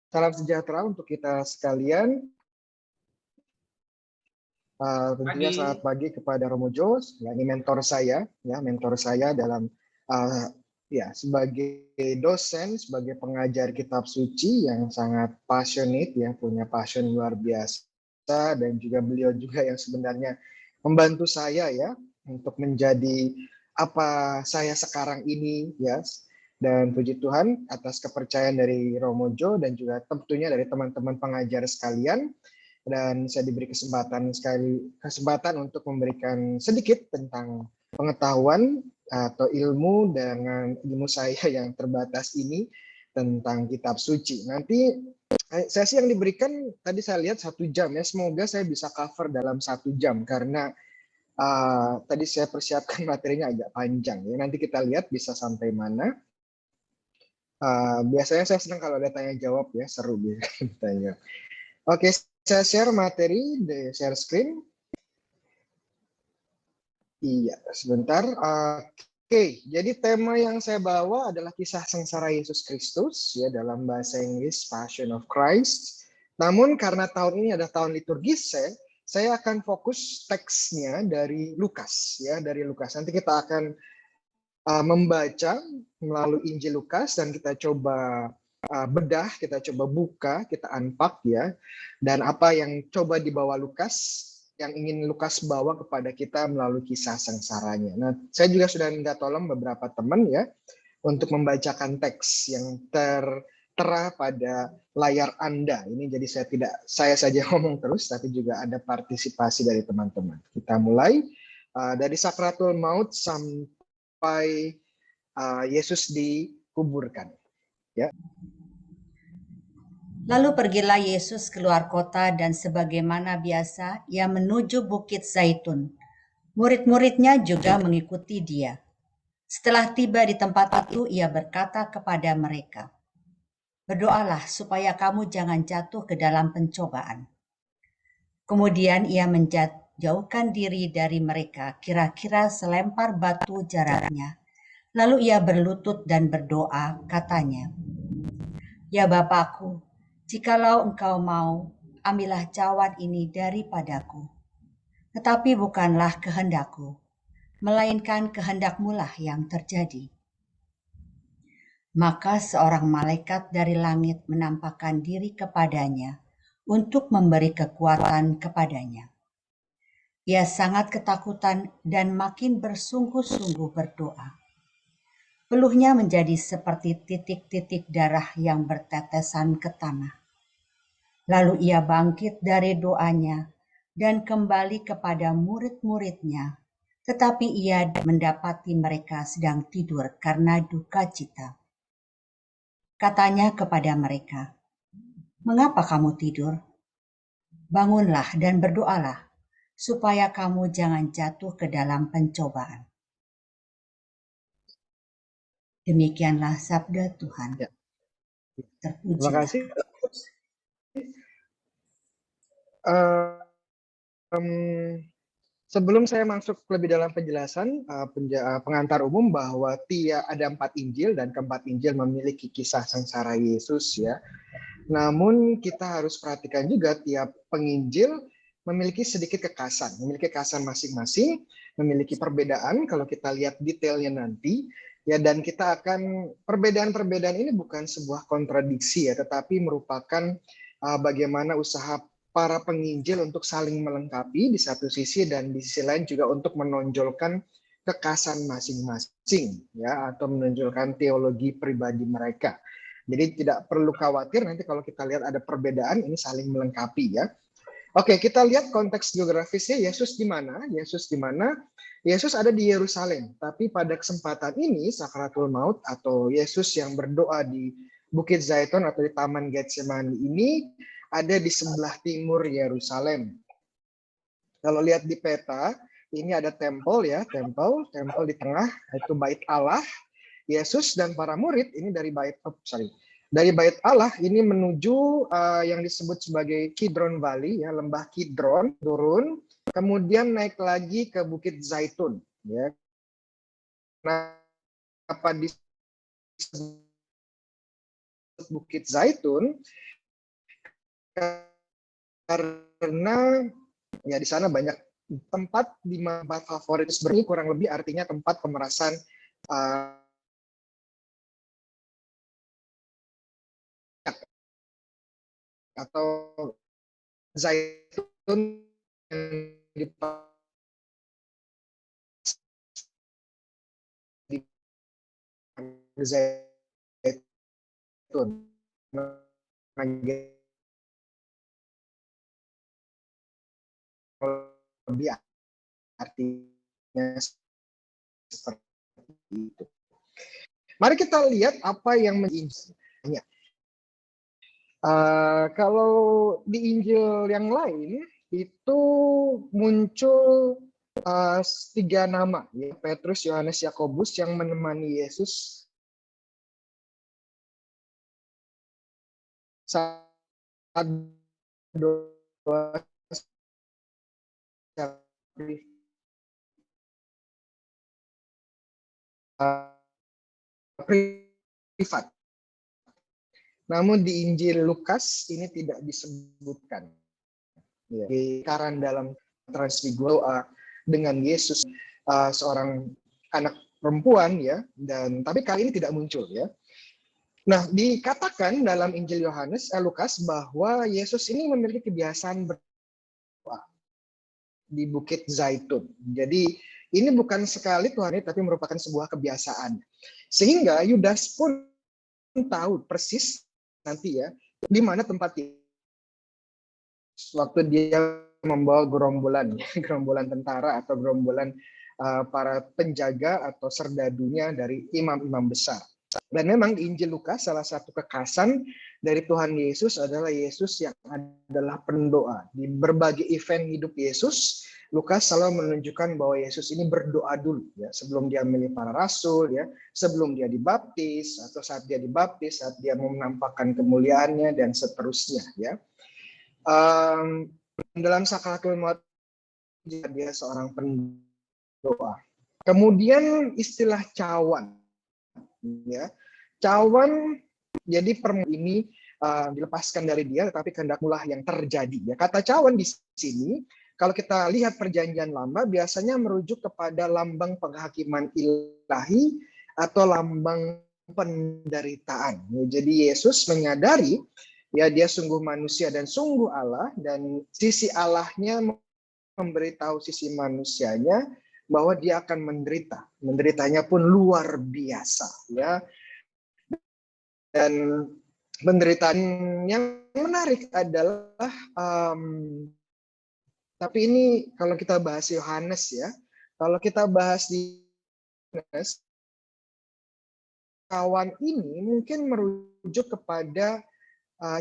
Salam sejahtera untuk kita sekalian. Tentunya selamat pagi kepada Romo Jos, ya, ini mentor saya dalam sebagai dosen, sebagai pengajar kitab suci yang sangat passionate, ya, punya passion luar biasa, dan juga beliau juga yang sebenarnya membantu saya ya untuk menjadi apa saya sekarang ini, ya. Dan puji Tuhan atas kepercayaan dari Romo Jo dan juga tentunya dari teman-teman pengajar sekalian. Dan saya diberi kesempatan untuk memberikan sedikit tentang pengetahuan atau ilmu dengan ilmu saya yang terbatas ini tentang kitab suci. Nanti sesi yang diberikan tadi saya lihat 1 jam ya, semoga saya bisa cover dalam 1 jam karena tadi saya persiapkan materinya agak panjang ya. Nanti kita lihat bisa sampai mana. Biasanya saya senang kalau ada tanya jawab ya, seru biasanya. Oke, saya share materi di share screen. Iya, sebentar. Oke, jadi tema yang saya bawa adalah kisah sengsara Yesus Kristus ya, dalam bahasa Inggris Passion of Christ. Namun karena tahun ini ada tahun liturgis, saya akan fokus teksnya dari Lukas ya, dari Lukas. Nanti kita akan membaca melalui Injil Lukas dan kita coba bedah, kita coba buka, kita unpack ya. Dan apa yang coba dibawa Lukas, yang ingin Lukas bawa kepada kita melalui kisah sengsaranya. Nah, saya juga sudah minta tolong beberapa teman ya untuk membacakan teks yang tertera pada layar Anda. Ini jadi saya saja ngomong terus, tapi juga ada partisipasi dari teman-teman. Kita mulai dari sakratul maut sampai Yesus dikuburkan. Ya. Lalu pergilah Yesus keluar kota dan sebagaimana biasa ia menuju Bukit Zaitun. Murid-muridnya juga mengikuti dia. Setelah tiba di tempat itu ia berkata kepada mereka, "Berdoalah supaya kamu jangan jatuh ke dalam pencobaan." Kemudian ia menjauhkan diri dari mereka kira-kira selempar batu jaraknya. Lalu ia berlutut dan berdoa, katanya, "Ya Bapakku, jikalau engkau mau, ambillah cawan ini daripadaku. Tetapi bukanlah kehendakku, melainkan kehendak-Mu lah yang terjadi." Maka seorang malaikat dari langit menampakkan diri kepadanya untuk memberi kekuatan kepadanya. Ia sangat ketakutan dan makin bersungguh-sungguh berdoa. Peluhnya menjadi seperti titik-titik darah yang bertetesan ke tanah. Lalu ia bangkit dari doanya dan kembali kepada murid-muridnya, tetapi ia mendapati mereka sedang tidur karena duka cita. Katanya kepada mereka, "Mengapa kamu tidur? Bangunlah dan berdoalah, supaya kamu jangan jatuh ke dalam pencobaan." Demikianlah sabda Tuhan. Ya. Terpujilah. Terima kasih. Sebelum saya masuk lebih dalam penjelasan, pengantar umum bahwa ada 4 Injil dan keempat Injil memiliki kisah sengsara Yesus ya. Namun kita harus perhatikan juga tiap penginjil memiliki sedikit kekhasan, memiliki kekhasan masing-masing, memiliki perbedaan kalau kita lihat detailnya nanti ya, dan kita akan perbedaan-perbedaan ini bukan sebuah kontradiksi ya, tetapi merupakan bagaimana usaha para penginjil untuk saling melengkapi di satu sisi dan di sisi lain juga untuk menonjolkan kekhasan masing-masing ya, atau menonjolkan teologi pribadi mereka. Jadi tidak perlu khawatir nanti kalau kita lihat ada perbedaan, ini saling melengkapi ya. Oke, kita lihat konteks geografisnya. Yesus di mana? Yesus di mana? Yesus ada di Yerusalem. Tapi pada kesempatan ini sakratul maut atau Yesus yang berdoa di Bukit Zaitun atau di Taman Getsemani ini ada di sebelah timur Yerusalem. Kalau lihat di peta, ini ada tempel ya, tempel di tengah itu bait Allah. Yesus dan para murid ini dari bait Allah ini menuju yang disebut sebagai Kidron Valley ya, lembah Kidron, turun, kemudian naik lagi ke Bukit Zaitun ya. Kenapa disebut Bukit Zaitun? karena ya di sana banyak tempat di tempat favorit sebenarnya kurang lebih artinya tempat pemerasan atau zaitun yang zaitun lebih artinya seperti itu. Mari kita lihat apa yang menginjilnya. Kalau di Injil yang lain itu muncul 3 nama, ya, Petrus, Yohanes, Yakobus yang menemani Yesus saat doa privat. Namun di Injil Lukas ini tidak disebutkan. Ya, karena dalam transfigurasi dengan Yesus seorang anak perempuan ya, dan tapi kali ini tidak muncul ya. Nah, dikatakan dalam Injil Lukas bahwa Yesus ini memiliki kebiasaan berdoa di Bukit Zaitun. Jadi ini bukan sekali Tuhan, tapi merupakan sebuah kebiasaan. Sehingga Yudas pun tahu persis nanti ya di mana tempat waktu dia membawa gerombolan tentara atau gerombolan para penjaga atau serdadunya dari imam-imam besar. Dan memang di Injil Lukas salah satu kekhasan dari Tuhan Yesus adalah Yesus yang adalah pendoa. Di berbagai event hidup Yesus, Lukas selalu menunjukkan bahwa Yesus ini berdoa dulu ya, sebelum dia memilih para rasul ya, sebelum dia dibaptis atau saat dia dibaptis, saat dia mau menampakkan kemuliaannya dan seterusnya ya. Dalam sakaratul maut dia seorang pendoa. Kemudian istilah cawan ya. Cawan jadi ini dilepaskan dari dia, tetapi kehendakmulah yang terjadi. Ya, kata cawan di sini, kalau kita lihat perjanjian lama, biasanya merujuk kepada lambang penghakiman ilahi atau lambang penderitaan. Ya, jadi Yesus menyadari, ya dia sungguh manusia dan sungguh Allah, dan sisi Allahnya memberitahu sisi manusianya bahwa dia akan menderita. Menderitanya pun luar biasa. Ya. Dan penderitaan yang menarik adalah tapi ini kalau kita bahas Yohanes ya, kalau kita bahas di Yohanes, cawan ini mungkin merujuk kepada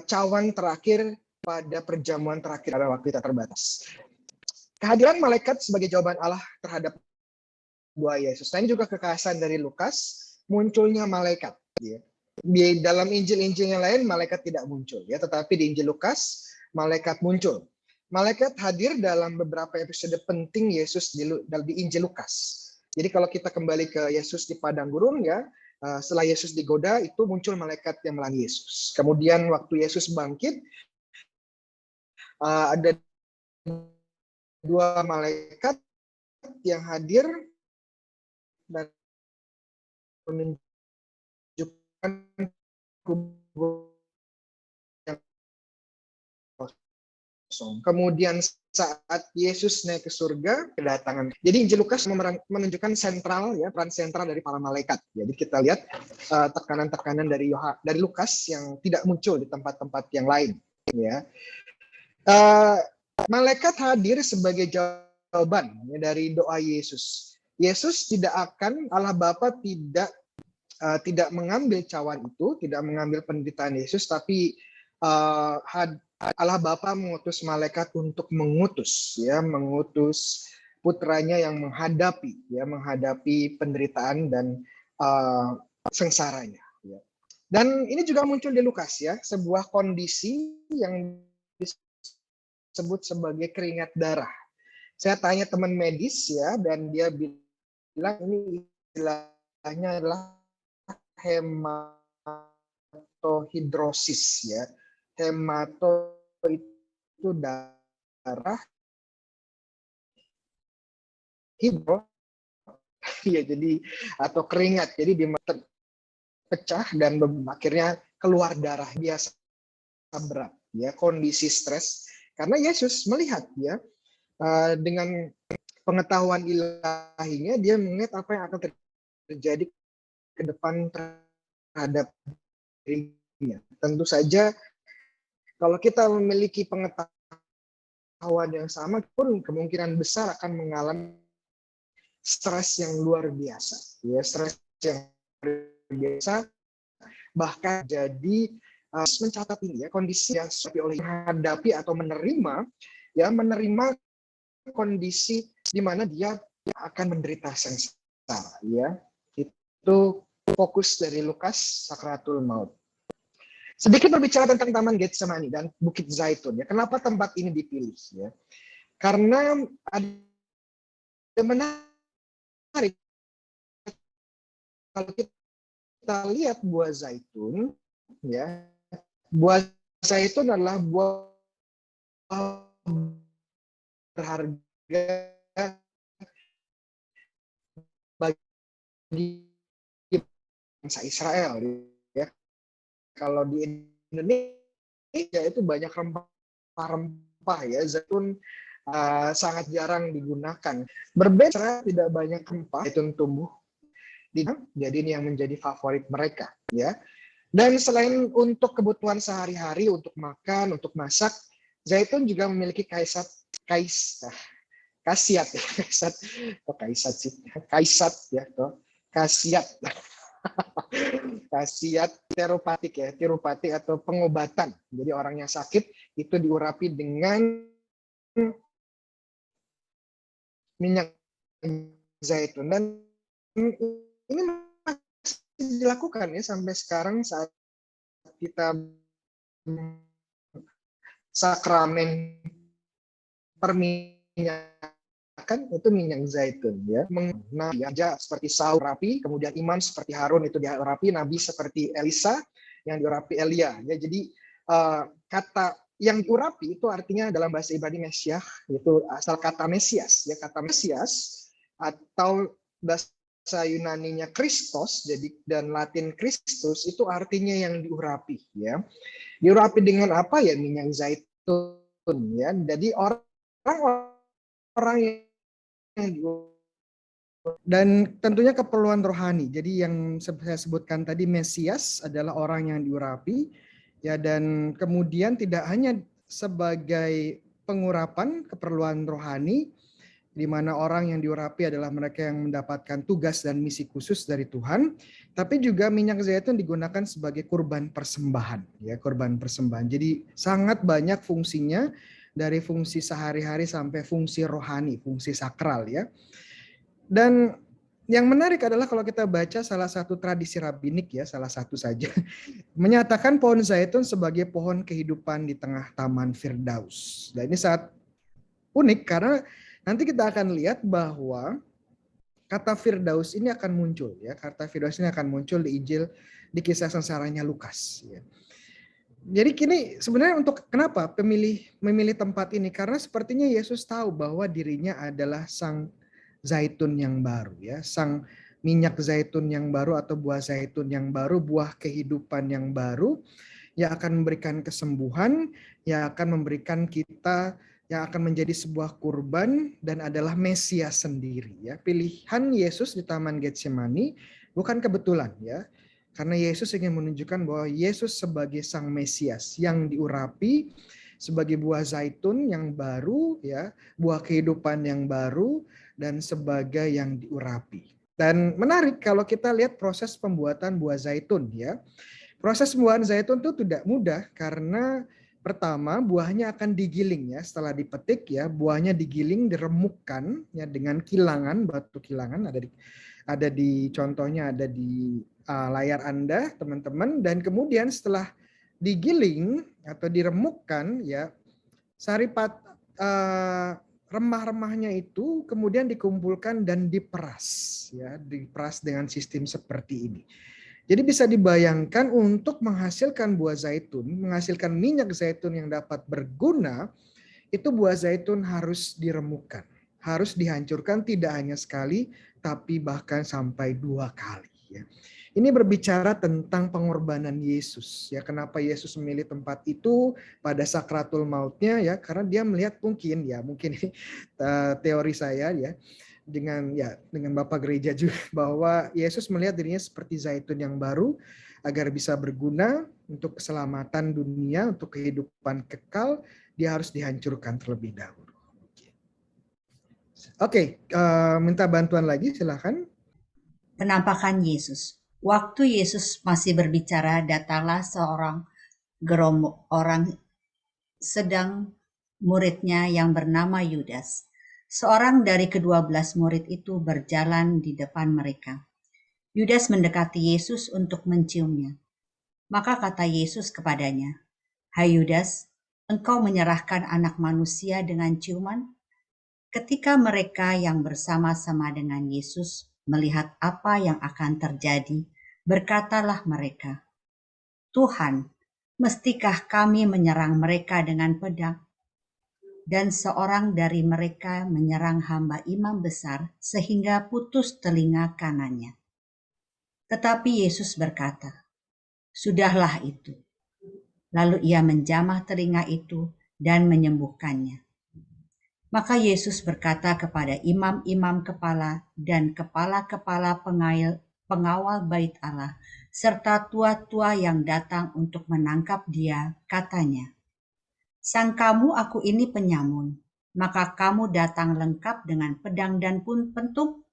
cawan terakhir pada perjamuan terakhir pada waktu kita terbatas. Kehadiran malaikat sebagai jawaban Allah terhadap doa Yesus. Nah, ini juga kekhasan dari Lukas, munculnya malaikat. Ya. Di dalam Injil-Injil yang lain malaikat tidak muncul ya, tetapi di Injil Lukas malaikat muncul. Malaikat hadir dalam beberapa episode penting Yesus di Injil Lukas. Jadi kalau kita kembali ke Yesus di padang gurun ya, setelah Yesus digoda itu muncul malaikat yang melayani Yesus. Kemudian waktu Yesus bangkit ada 2 malaikat yang hadir dan menunjukkan kubur yang kosong. Kemudian saat Yesus naik ke surga, kedatangan. Jadi Injil Lukas menunjukkan sentral ya, peran sentral dari para malaikat. Jadi kita lihat tekanan-tekanan dari Lukas yang tidak muncul di tempat-tempat yang lain. Ya, malaikat hadir sebagai jawaban ya, dari doa Yesus. Yesus tidak akan, Allah Bapa tidak mengambil cawan itu, tidak mengambil penderitaan Yesus, tapi Allah Bapa mengutus malaikat untuk mengutus putranya yang menghadapi penderitaan dan sengsaranya. Ya. Dan ini juga muncul di Lukas ya, sebuah kondisi yang disebut sebagai keringat darah. Saya tanya teman medis ya, dan dia bilang ini istilahnya adalah hematohidrosis ya. Hematohidrosis itu darah hidro ya, jadi atau keringat, jadi pecah dan akhirnya keluar darah, biasa berat ya, kondisi stres karena Yesus melihat ya, dengan pengetahuan ilahinya dia melihat apa yang akan terjadi ke depan terhadap dirinya. Tentu saja kalau kita memiliki pengetahuan yang sama pun kemungkinan besar akan mengalami stres yang luar biasa ya, stres yang luar biasa, bahkan jadi mencatat ini ya, kondisi yang oleh menghadapi atau menerima kondisi di mana dia akan menderita sengsara ya. Itu fokus dari Lukas Sakratul Maut. Sedikit berbicara tentang Taman Getsemani dan Bukit Zaitun ya. Kenapa tempat ini dipilih ya? Karena ada menarik kalau kita lihat buah zaitun ya. Buah zaitun adalah buah berharga bagi bangsa Israel ya. Kalau di Indonesia itu banyak rempah-rempah ya, zaitun sangat jarang digunakan. Berbeda, tidak banyak rempah zaitun tumbuh jadi ini yang menjadi favorit mereka ya. Dan selain untuk kebutuhan sehari-hari, untuk makan, untuk masak, zaitun juga memiliki khasiat khasiat teropatik atau pengobatan. Jadi orang yang sakit itu diurapi dengan minyak zaitun, dan ini masih dilakukan ya sampai sekarang saat kita sakramen perminyakan itu minyak zaitun ya. Nah, aja seperti Saul rapi, kemudian imam seperti Harun itu diurapi, nabi seperti Elisa yang diurapi Elia ya. Jadi kata yang diurapi itu artinya dalam bahasa Ibrani Mesiah, itu asal kata Mesias ya, kata Mesias atau bahasa Yunaninya Kristos, jadi dan Latin Kristus itu artinya yang diurapi ya. Diurapi dengan apa ya? Minyak zaitun ya. Jadi orang yang dan tentunya keperluan rohani. Jadi yang saya sebutkan tadi, Mesias adalah orang yang diurapi ya, dan kemudian tidak hanya sebagai pengurapan keperluan rohani, di mana orang yang diurapi adalah mereka yang mendapatkan tugas dan misi khusus dari Tuhan, tapi juga minyak zaitun digunakan sebagai kurban persembahan, ya, kurban persembahan. Jadi sangat banyak fungsinya, dari fungsi sehari-hari sampai fungsi rohani, fungsi sakral ya. Dan yang menarik adalah kalau kita baca salah satu tradisi rabbinik ya, salah satu saja, menyatakan pohon zaitun sebagai pohon kehidupan di tengah taman Firdaus. Dan ini sangat unik karena nanti kita akan lihat bahwa kata Firdaus ini akan muncul ya, kata Firdaus ini akan muncul di Injil, di kisah sengsaranya Lukas ya. Jadi kini sebenarnya untuk kenapa memilih tempat ini, karena sepertinya Yesus tahu bahwa dirinya adalah sang zaitun yang baru ya, sang minyak zaitun yang baru atau buah zaitun yang baru, buah kehidupan yang baru yang akan memberikan kesembuhan, yang akan memberikan kita, yang akan menjadi sebuah kurban dan adalah Mesias sendiri ya. Pilihan Yesus di Taman Getsemani bukan kebetulan ya. Karena Yesus ingin menunjukkan bahwa Yesus sebagai sang Mesias yang diurapi sebagai buah zaitun yang baru ya, buah kehidupan yang baru dan sebagai yang diurapi. Dan menarik kalau kita lihat proses pembuatan buah zaitun ya. Proses pembuatan zaitun itu tidak mudah karena pertama buahnya akan digiling ya, setelah dipetik ya, buahnya digiling, diremukkan ya dengan kilangan, batu kilangan ada di contohnya ada di layar Anda teman-teman, dan kemudian setelah digiling atau diremukkan ya, saripat remah-remahnya itu kemudian dikumpulkan dan diperas ya, diperas dengan sistem seperti ini. Jadi bisa dibayangkan untuk menghasilkan buah zaitun, menghasilkan minyak zaitun yang dapat berguna, itu buah zaitun harus diremukkan, harus dihancurkan tidak hanya sekali, tapi bahkan sampai 2 kali. Ya. Ini berbicara tentang pengorbanan Yesus. Ya, kenapa Yesus memilih tempat itu pada sakratul mautnya? Ya, karena dia melihat mungkin ini teori saya ya, dengan Bapak Gereja juga, bahwa Yesus melihat dirinya seperti zaitun yang baru agar bisa berguna untuk keselamatan dunia, untuk kehidupan kekal, dia harus dihancurkan terlebih dahulu. Oke, minta bantuan lagi, silakan. Penampakan Yesus. Waktu Yesus masih berbicara, datanglah seorang gerombolan orang sedang muridnya yang bernama Yudas. Seorang dari ke-12 murid itu berjalan di depan mereka. Yudas mendekati Yesus untuk menciumnya. Maka kata Yesus kepadanya, "Hai Yudas, engkau menyerahkan anak manusia dengan ciuman?" Ketika mereka yang bersama-sama dengan Yesus melihat apa yang akan terjadi, berkatalah mereka, "Tuhan, mestikah kami menyerang mereka dengan pedang?" Dan seorang dari mereka menyerang hamba imam besar sehingga putus telinga kanannya. Tetapi Yesus berkata, "Sudahlah itu." Lalu ia menjamah telinga itu dan menyembuhkannya. Maka Yesus berkata kepada imam-imam kepala dan kepala-kepala pengawal bait Allah, serta tua-tua yang datang untuk menangkap dia, katanya, "Sangkamu aku ini penyamun, maka kamu datang lengkap dengan pedang dan pun pentung?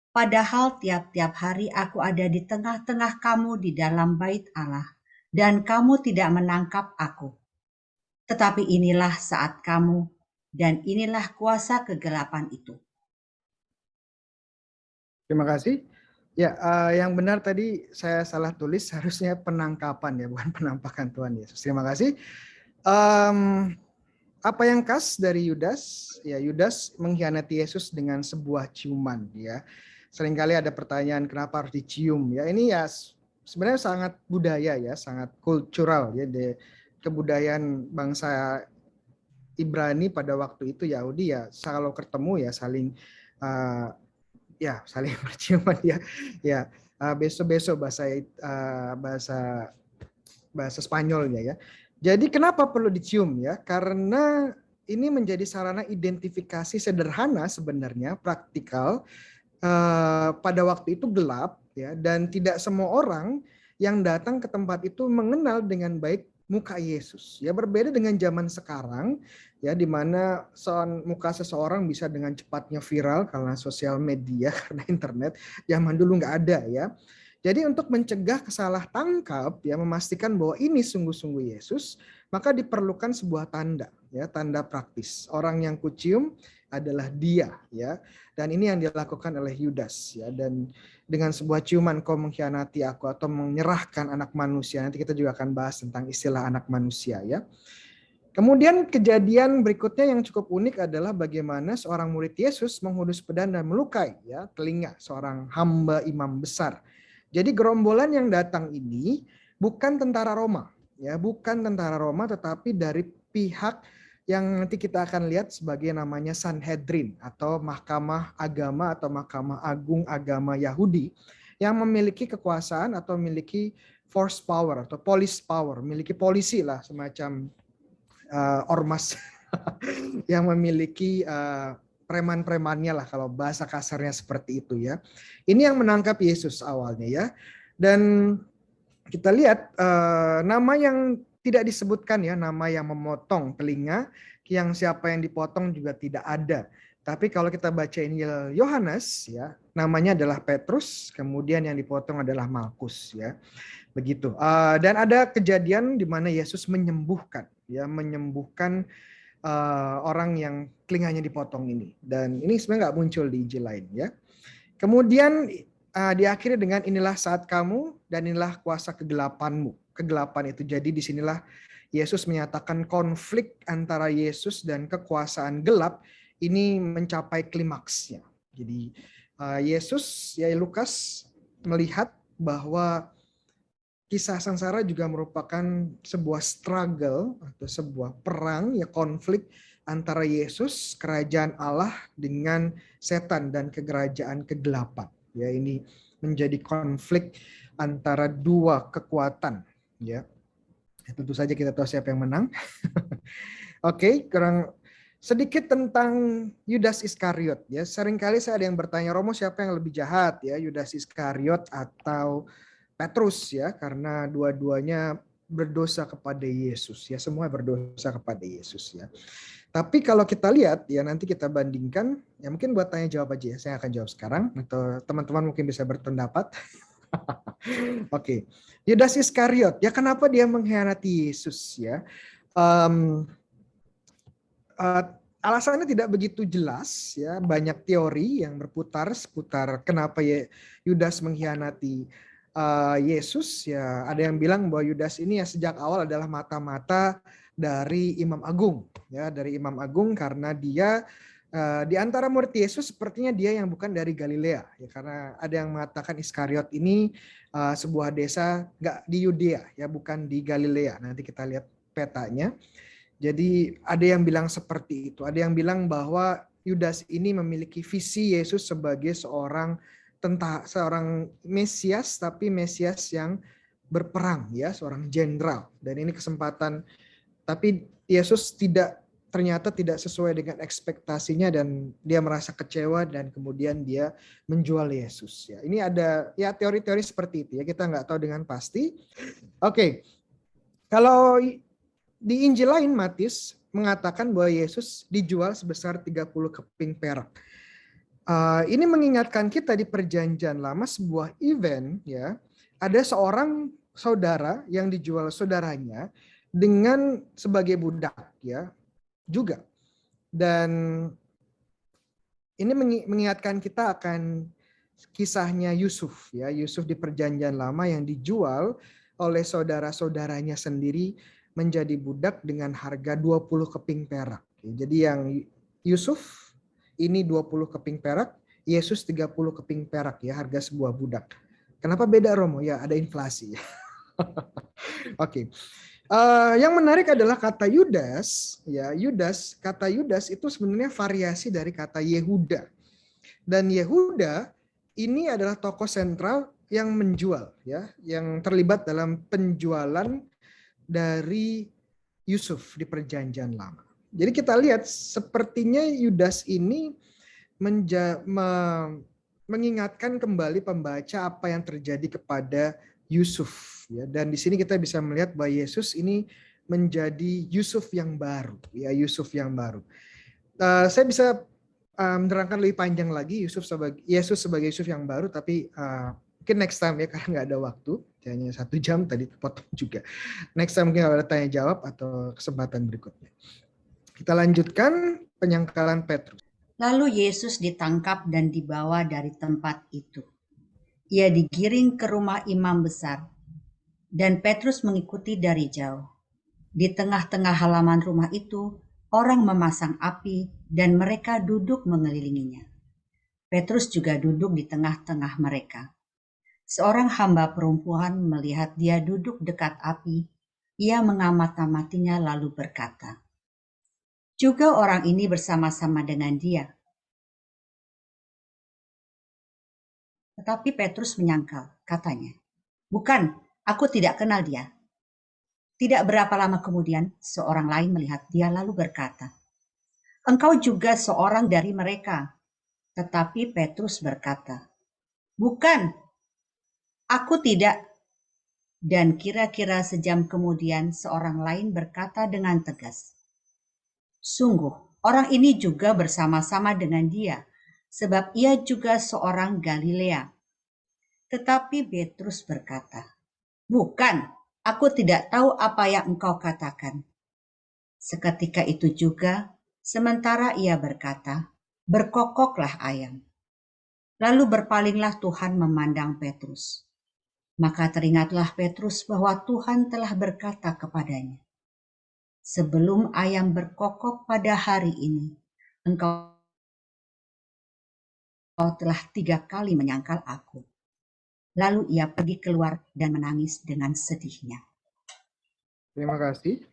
Padahal tiap-tiap hari aku ada di tengah-tengah kamu di dalam bait Allah, dan kamu tidak menangkap aku. Tetapi inilah saat kamu, dan inilah kuasa kegelapan itu." Terima kasih. Ya, yang benar tadi saya salah tulis, harusnya penangkapan ya, bukan penampakan Tuhan Yesus. Terima kasih. Apa yang khas dari Yudas? Ya, Yudas mengkhianati Yesus dengan sebuah ciuman. Ya, seringkali ada pertanyaan kenapa harus dicium. Ya, ini ya sebenarnya sangat budaya ya, sangat kultural ya, kebudayaan bangsa Ibrani pada waktu itu, Yahudi ya, kalau ketemu ya saling saling berciuman ya. Ya, besok-besok bahasa Spanyolnya ya. Jadi kenapa perlu dicium ya? Karena ini menjadi sarana identifikasi sederhana sebenarnya, praktikal. Pada waktu itu gelap ya, dan tidak semua orang yang datang ke tempat itu mengenal dengan baik muka Yesus. Ya, berbeda dengan zaman sekarang ya, di mana muka seseorang bisa dengan cepatnya viral karena sosial media, karena internet. Zaman dulu nggak ada ya. Jadi untuk mencegah kesalah tangkap ya, memastikan bahwa ini sungguh-sungguh Yesus, maka diperlukan sebuah tanda ya, tanda praktis. Orang yang kucium adalah dia ya. Dan ini yang dilakukan oleh Yudas ya. Dan dengan sebuah ciuman kau mengkhianati aku atau menyerahkan anak manusia. Nanti kita juga akan bahas tentang istilah anak manusia ya. Kemudian kejadian berikutnya yang cukup unik adalah bagaimana seorang murid Yesus menghunus pedang dan melukai ya telinga seorang hamba imam besar. Jadi gerombolan yang datang ini bukan tentara Roma, ya, bukan tentara Roma, tetapi dari pihak yang nanti kita akan lihat sebagai namanya Sanhedrin atau Mahkamah Agama atau Mahkamah Agung Agama Yahudi yang memiliki kekuasaan atau memiliki force power atau police power, memiliki polisi lah, semacam ormas yang memiliki preman-premannya lah, kalau bahasa kasarnya seperti itu ya. Ini yang menangkap Yesus awalnya ya. Dan kita lihat nama yang tidak disebutkan ya, nama yang memotong telinga, yang siapa yang dipotong juga tidak ada. Tapi kalau kita baca Injil Yohanes ya, namanya adalah Petrus, kemudian yang dipotong adalah Markus ya. Begitu. Dan ada kejadian di mana Yesus menyembuhkan orang yang telinganya dipotong ini. Dan ini sebenarnya nggak muncul di Injil lain ya. Kemudian diakhiri dengan inilah saat kamu dan inilah kuasa kegelapanmu. Kegelapan itu jadi disinilah Yesus menyatakan konflik antara Yesus dan kekuasaan gelap ini mencapai klimaksnya. Jadi Yesus ya, Lukas melihat bahwa kisah sengsara juga merupakan sebuah struggle atau sebuah perang, ya konflik antara Yesus, kerajaan Allah, dengan setan dan kerajaan kegelapan. Ya, ini menjadi konflik antara dua kekuatan. Ya, tentu saja kita tahu siapa yang menang. Oke, kurang sedikit tentang Yudas Iskariot. Ya, seringkali saya ada yang bertanya, Romo, siapa yang lebih jahat, ya, Yudas Iskariot atau Petrus, ya, karena dua-duanya berdosa kepada Yesus, ya, semua berdosa kepada Yesus, ya. Tapi kalau kita lihat, ya, nanti kita bandingkan, ya, mungkin buat tanya jawab aja, ya, saya akan jawab sekarang atau teman-teman mungkin bisa berpendapat. Oke, Yudas Iskariot, ya, kenapa dia mengkhianati Yesus, ya? Um, Alasannya tidak begitu jelas, ya, banyak teori yang berputar seputar kenapa Yudas mengkhianati Yesus, ya. Ada yang bilang bahwa Yudas ini ya sejak awal adalah mata-mata dari Imam Agung, ya, dari Imam Agung, karena dia di antara murid Yesus sepertinya dia yang bukan dari Galilea, ya, karena ada yang mengatakan Iskariot ini sebuah desa nggak di Yudea, ya, bukan di Galilea. Nanti kita lihat petanya. Jadi ada yang bilang seperti itu. Ada yang bilang bahwa Yudas ini memiliki visi Yesus sebagai seorang seorang Mesias, tapi Mesias yang berperang, ya, seorang jenderal. Dan ini kesempatan, tapi Yesus ternyata tidak sesuai dengan ekspektasinya dan dia merasa kecewa dan kemudian dia menjual Yesus. Ya, ini ada ya teori-teori seperti itu, ya, kita nggak tahu dengan pasti. Oke, kalau di Injil lain Matius mengatakan bahwa Yesus dijual sebesar 30 keping perak. Ini mengingatkan kita di Perjanjian Lama sebuah event, ya. Ada seorang saudara yang dijual saudaranya dengan sebagai budak, ya, juga. Dan ini mengingatkan kita akan kisahnya Yusuf, ya. Yusuf di Perjanjian Lama yang dijual oleh saudara-saudaranya sendiri menjadi budak dengan harga 20 keping perak. Jadi yang Yusuf ini 20 keping perak, Yesus 30 keping perak, ya, harga sebuah budak. Kenapa beda, Romo? Ya, ada inflasi. Oke. Yang menarik adalah kata Yudas, ya, kata Yudas itu sebenarnya variasi dari kata Yehuda. Dan Yehuda ini adalah tokoh sentral yang menjual, ya, yang terlibat dalam penjualan dari Yusuf di Perjanjian Lama. Jadi kita lihat sepertinya Yudas ini mengingatkan kembali pembaca apa yang terjadi kepada Yusuf, ya. Dan di sini kita bisa melihat bahwa Yesus ini menjadi Yusuf yang baru, ya, Yusuf yang baru. Saya bisa menerangkan lebih panjang lagi Yesus sebagai Yusuf yang baru, tapi mungkin next time, ya, karena nggak ada waktu, hanya 1 jam tadi potong juga. Next time mungkin ada tanya jawab atau kesempatan berikutnya. Kita lanjutkan penyangkalan Petrus. Lalu Yesus ditangkap dan dibawa dari tempat itu. Ia digiring ke rumah imam besar, dan Petrus mengikuti dari jauh. Di tengah-tengah halaman rumah itu, orang memasang api dan mereka duduk mengelilinginya. Petrus juga duduk di tengah-tengah mereka. Seorang hamba perempuan melihat dia duduk dekat api. Ia mengamat-amatinya lalu berkata, "Juga orang ini bersama-sama dengan dia." Tetapi Petrus menyangkal, katanya, "Bukan, aku tidak kenal dia." Tidak berapa lama kemudian, seorang lain melihat dia lalu berkata, "Engkau juga seorang dari mereka." Tetapi Petrus berkata, "Bukan, aku tidak." Dan kira-kira sejam kemudian seorang lain berkata dengan tegas, "Sungguh, orang ini juga bersama-sama dengan dia, sebab ia juga seorang Galilea." Tetapi Petrus berkata, "Bukan, aku tidak tahu apa yang engkau katakan." Seketika itu juga, sementara ia berkata, berkokoklah ayam. Lalu berpalinglah Tuhan memandang Petrus. Maka teringatlah Petrus bahwa Tuhan telah berkata kepadanya, "Sebelum ayam berkokok pada hari ini, engkau telah 3 kali menyangkal aku." Lalu ia pergi keluar dan menangis dengan sedihnya. Terima kasih.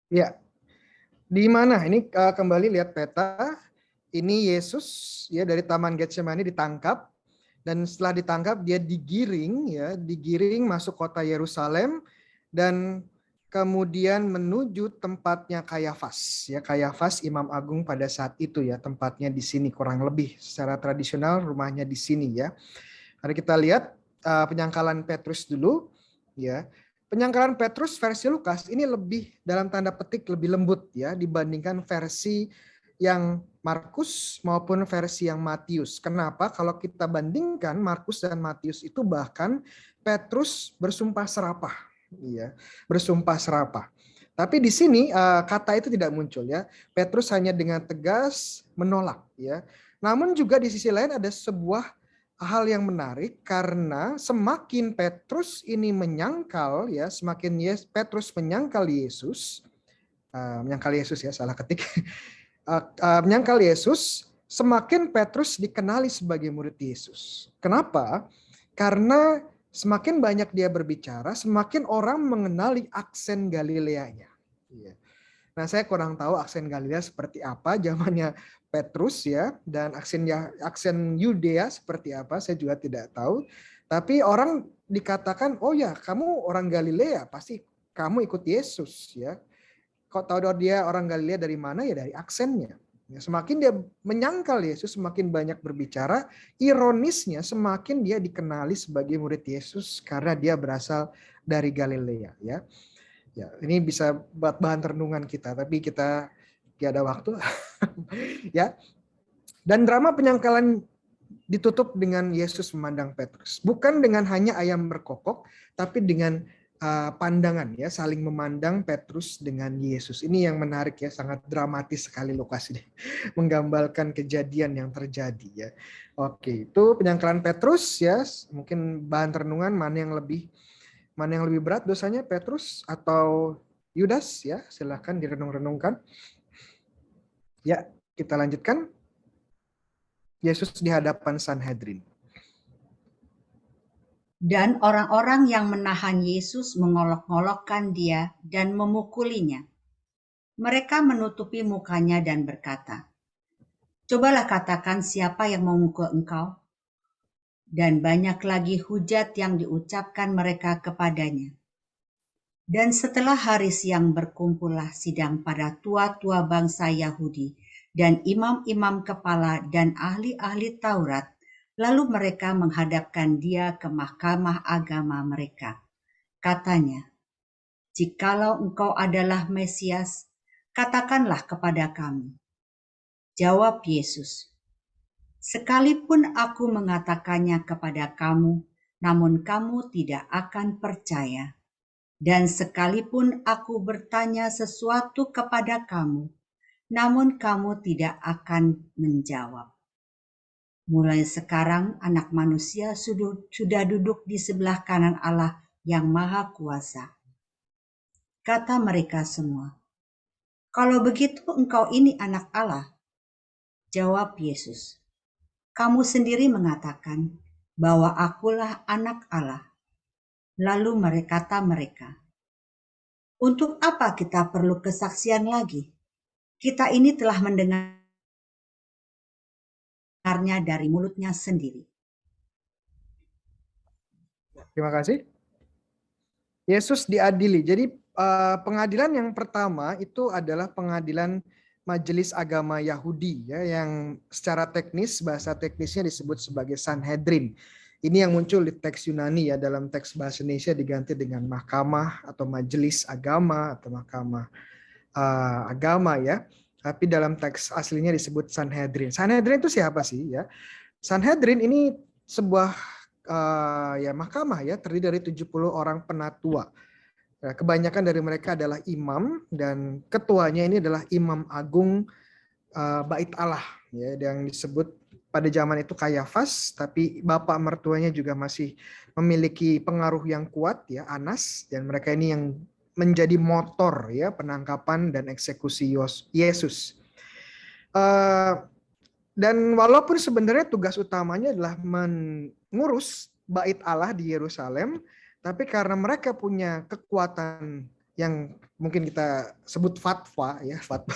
Ya, di mana ini kembali lihat peta. Ini Yesus ya dari Taman Getsemani ditangkap, dan setelah ditangkap dia digiring masuk kota Yerusalem dan kemudian menuju tempatnya Kayafas. Ya, Kayafas Imam Agung pada saat itu ya, tempatnya di sini kurang lebih secara tradisional rumahnya di sini ya. Mari kita lihat penyangkalan Petrus dulu ya. Penyangkalan Petrus versi Lukas ini lebih dalam tanda petik lebih lembut ya dibandingkan versi yang Markus maupun versi yang Matius. Kenapa? Kalau kita bandingkan Markus dan Matius itu bahkan Petrus bersumpah serapah, ya, bersumpah serapah. Tapi di sini kata itu tidak muncul ya. Petrus hanya dengan tegas menolak ya. Namun juga di sisi lain ada sebuah hal yang menarik karena semakin Petrus ini menyangkal ya, semakin Petrus menyangkal Yesus, ya salah ketik, menyangkal Yesus, semakin Petrus dikenali sebagai murid Yesus. Kenapa? Karena semakin banyak dia berbicara, semakin orang mengenali aksen Galileanya. Nah, saya kurang tahu aksen Galilea seperti apa zamannya Petrus ya, dan aksen Yudea seperti apa saya juga tidak tahu. Tapi orang dikatakan, oh ya kamu orang Galilea, pasti kamu ikut Yesus ya. Kok tahu dia orang Galilea dari mana? Ya dari aksennya. Ya, semakin dia menyangkal Yesus, semakin banyak berbicara. Ironisnya semakin dia dikenali sebagai murid Yesus karena dia berasal dari Galilea ya. Ya, ini bisa buat bahan renungan kita, tapi kita tidak ada waktu. Ya. Dan drama penyangkalan ditutup dengan Yesus memandang Petrus. Bukan dengan hanya ayam berkokok, tapi dengan pandangan ya, saling memandang Petrus dengan Yesus. Ini yang menarik ya, sangat dramatis sekali Lukas ini. Menggambarkan kejadian yang terjadi ya. Oke, itu penyangkalan Petrus ya, mungkin bahan renungan mana yang lebih berat dosanya, Petrus atau Yudas ya, silahkan direnung-renungkan. Ya, kita lanjutkan. Yesus di hadapan Sanhedrin. Dan orang-orang yang menahan Yesus mengolok-olokkan dia dan memukulinya. Mereka menutupi mukanya dan berkata, "Cobalah katakan siapa yang memukul engkau?" Dan banyak lagi hujat yang diucapkan mereka kepadanya. Dan setelah hari siang berkumpullah sidang pada tua-tua bangsa Yahudi dan imam-imam kepala dan ahli-ahli Taurat, lalu mereka menghadapkan dia ke mahkamah agama mereka. Katanya, "Jikalau engkau adalah Mesias, katakanlah kepada kami." Jawab Yesus, "Sekalipun aku mengatakannya kepada kamu, namun kamu tidak akan percaya. Dan sekalipun aku bertanya sesuatu kepada kamu, namun kamu tidak akan menjawab. Mulai sekarang anak manusia sudah duduk di sebelah kanan Allah yang Maha Kuasa." Kata mereka semua, "Kalau begitu engkau ini anak Allah." Jawab Yesus, "Kamu sendiri mengatakan bahwa akulah anak Allah." Lalu kata mereka, "Untuk apa kita perlu kesaksian lagi? Kita ini telah mendengarnya dari mulutnya sendiri." Terima kasih. Yesus diadili. Jadi pengadilan yang pertama itu adalah pengadilan Majelis Agama Yahudi ya, yang secara teknis, bahasa teknisnya disebut sebagai Sanhedrin. Ini yang muncul di teks Yunani ya, dalam teks bahasa Indonesia diganti dengan mahkamah atau majelis agama atau mahkamah agama ya. Tapi dalam teks aslinya disebut Sanhedrin. Sanhedrin itu siapa sih ya? Sanhedrin ini sebuah ya mahkamah ya, terdiri dari 70 orang penatua. Kebanyakan dari mereka adalah imam dan ketuanya ini adalah Imam Agung Bait Allah ya, yang disebut pada zaman itu Kayafas, tapi bapak mertuanya juga masih memiliki pengaruh yang kuat ya, Anas, dan mereka ini yang menjadi motor ya penangkapan dan eksekusi Yesus. Dan walaupun sebenarnya tugas utamanya adalah mengurus bait Allah di Yerusalem, tapi karena mereka punya kekuatan yang mungkin kita sebut fatwa, ya fatwa,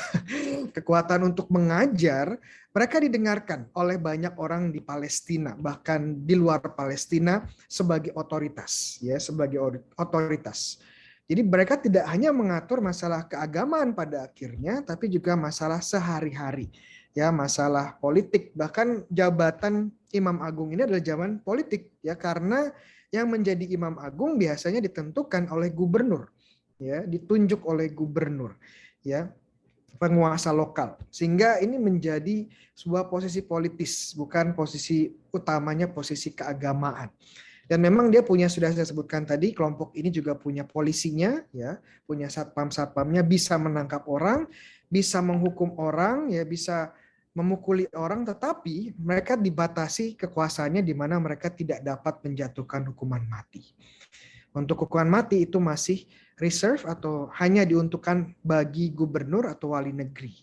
kekuatan untuk mengajar, mereka didengarkan oleh banyak orang di Palestina, bahkan di luar Palestina sebagai otoritas, ya sebagai otoritas. Jadi mereka tidak hanya mengatur masalah keagamaan pada akhirnya, tapi juga masalah sehari-hari, ya masalah politik. Bahkan jabatan Imam Agung ini adalah jabatan politik, ya karena yang menjadi Imam Agung biasanya ditentukan oleh gubernur, ya ditunjuk oleh gubernur, ya penguasa lokal, sehingga ini menjadi sebuah posisi politis, bukan posisi utamanya posisi keagamaan. Dan memang dia punya, sudah saya sebutkan tadi, kelompok ini juga punya polisinya, ya, punya satpam-satpamnya, bisa menangkap orang, bisa menghukum orang, ya, bisa memukuli orang, tetapi mereka dibatasi kekuasaannya di mana mereka tidak dapat menjatuhkan hukuman mati. Untuk hukuman mati itu masih reserve atau hanya diuntukkan bagi gubernur atau wali negeri.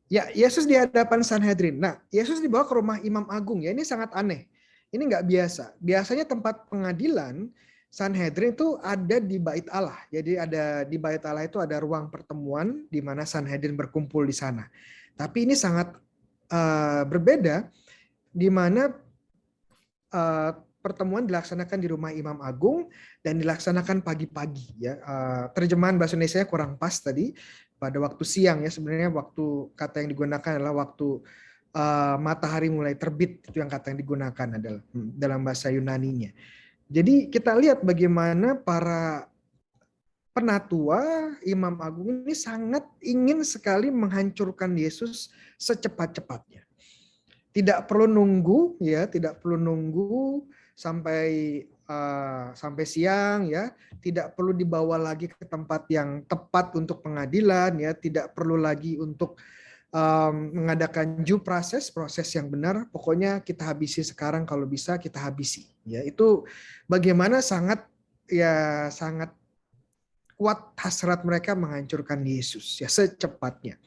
Ya, Yesus di hadapan Sanhedrin. Nah, Yesus dibawa ke rumah Imam Agung. Ya, ini sangat aneh. Ini nggak biasa. Biasanya tempat pengadilan Sanhedrin itu ada di Bait Allah. Jadi ada di Bait Allah itu ada ruang pertemuan di mana Sanhedrin berkumpul di sana. Tapi ini sangat berbeda, di mana pertemuan dilaksanakan di rumah Imam Agung dan dilaksanakan pagi-pagi. Ya, terjemahan bahasa Indonesia kurang pas tadi. Pada waktu siang, ya sebenarnya waktu kata yang digunakan adalah waktu matahari mulai terbit, itu yang kata yang digunakan adalah dalam bahasa Yunaninya. Jadi kita lihat bagaimana para penatua Imam Agung ini sangat ingin sekali menghancurkan Yesus secepat-cepatnya. Tidak perlu nunggu, ya, tidak perlu nunggu sampai siang, ya, tidak perlu dibawa lagi ke tempat yang tepat untuk pengadilan, ya, tidak perlu lagi untuk mengadakan due proses yang benar. Pokoknya kita habisi sekarang, kalau bisa kita habisi. Ya, itu bagaimana sangat kuat hasrat mereka menghancurkan Yesus, ya, secepatnya.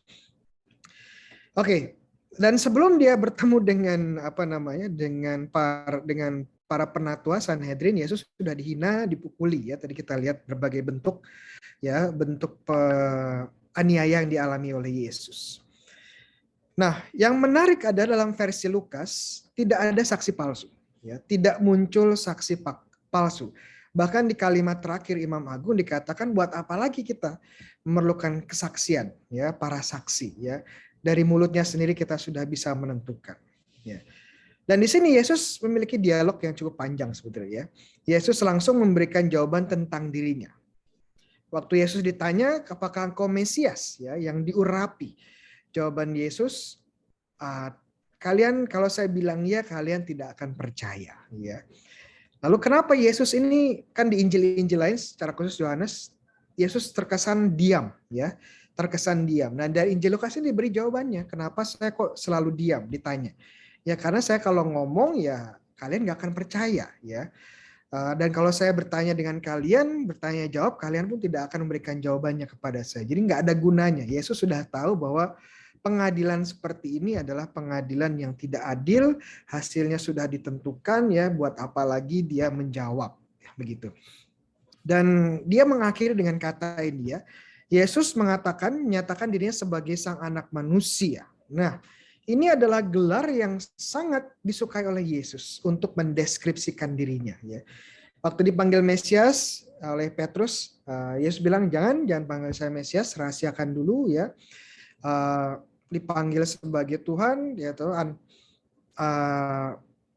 Oke, dan sebelum dia bertemu dengan dengan para penatua Sanhedrin, Yesus sudah dihina, dipukuli, ya. Tadi kita lihat berbagai bentuk, ya, bentuk aniaya yang dialami oleh Yesus. Nah, yang menarik adalah dalam versi Lukas tidak ada saksi palsu, ya, tidak muncul saksi palsu. Bahkan di kalimat terakhir Imam Agung dikatakan, buat apa lagi kita memerlukan kesaksian, ya, para saksi, ya. Dari mulutnya sendiri kita sudah bisa menentukan, ya. Dan di sini Yesus memiliki dialog yang cukup panjang sebetulnya, ya. Yesus langsung memberikan jawaban tentang dirinya. Waktu Yesus ditanya, apakah engkau Mesias, ya, yang diurapi. Jawaban Yesus, kalian, kalau saya bilang ya, kalian tidak akan percaya, ya. Lalu kenapa Yesus ini, kan di Injil-Injil lain secara khusus Yohanes, Yesus terkesan diam, ya, terkesan diam. Nah, dari Injil Lukas ini diberi jawabannya, kenapa saya kok selalu diam ditanya. Ya karena saya kalau ngomong ya kalian nggak akan percaya, ya. Dan kalau saya bertanya dengan kalian, bertanya jawab, kalian pun tidak akan memberikan jawabannya kepada saya. Jadi nggak ada gunanya. Yesus sudah tahu bahwa pengadilan seperti ini adalah pengadilan yang tidak adil, hasilnya sudah ditentukan, ya, buat apa lagi dia menjawab, ya, begitu. Dan dia mengakhiri dengan kata ini, ya, Yesus menyatakan dirinya sebagai sang anak manusia. Nah, ini adalah gelar yang sangat disukai oleh Yesus untuk mendeskripsikan dirinya, ya. Waktu dipanggil Mesias oleh Petrus, Yesus bilang jangan panggil saya Mesias, rahasiakan dulu, ya. Dipanggil sebagai Tuhan, ya, Tuhan,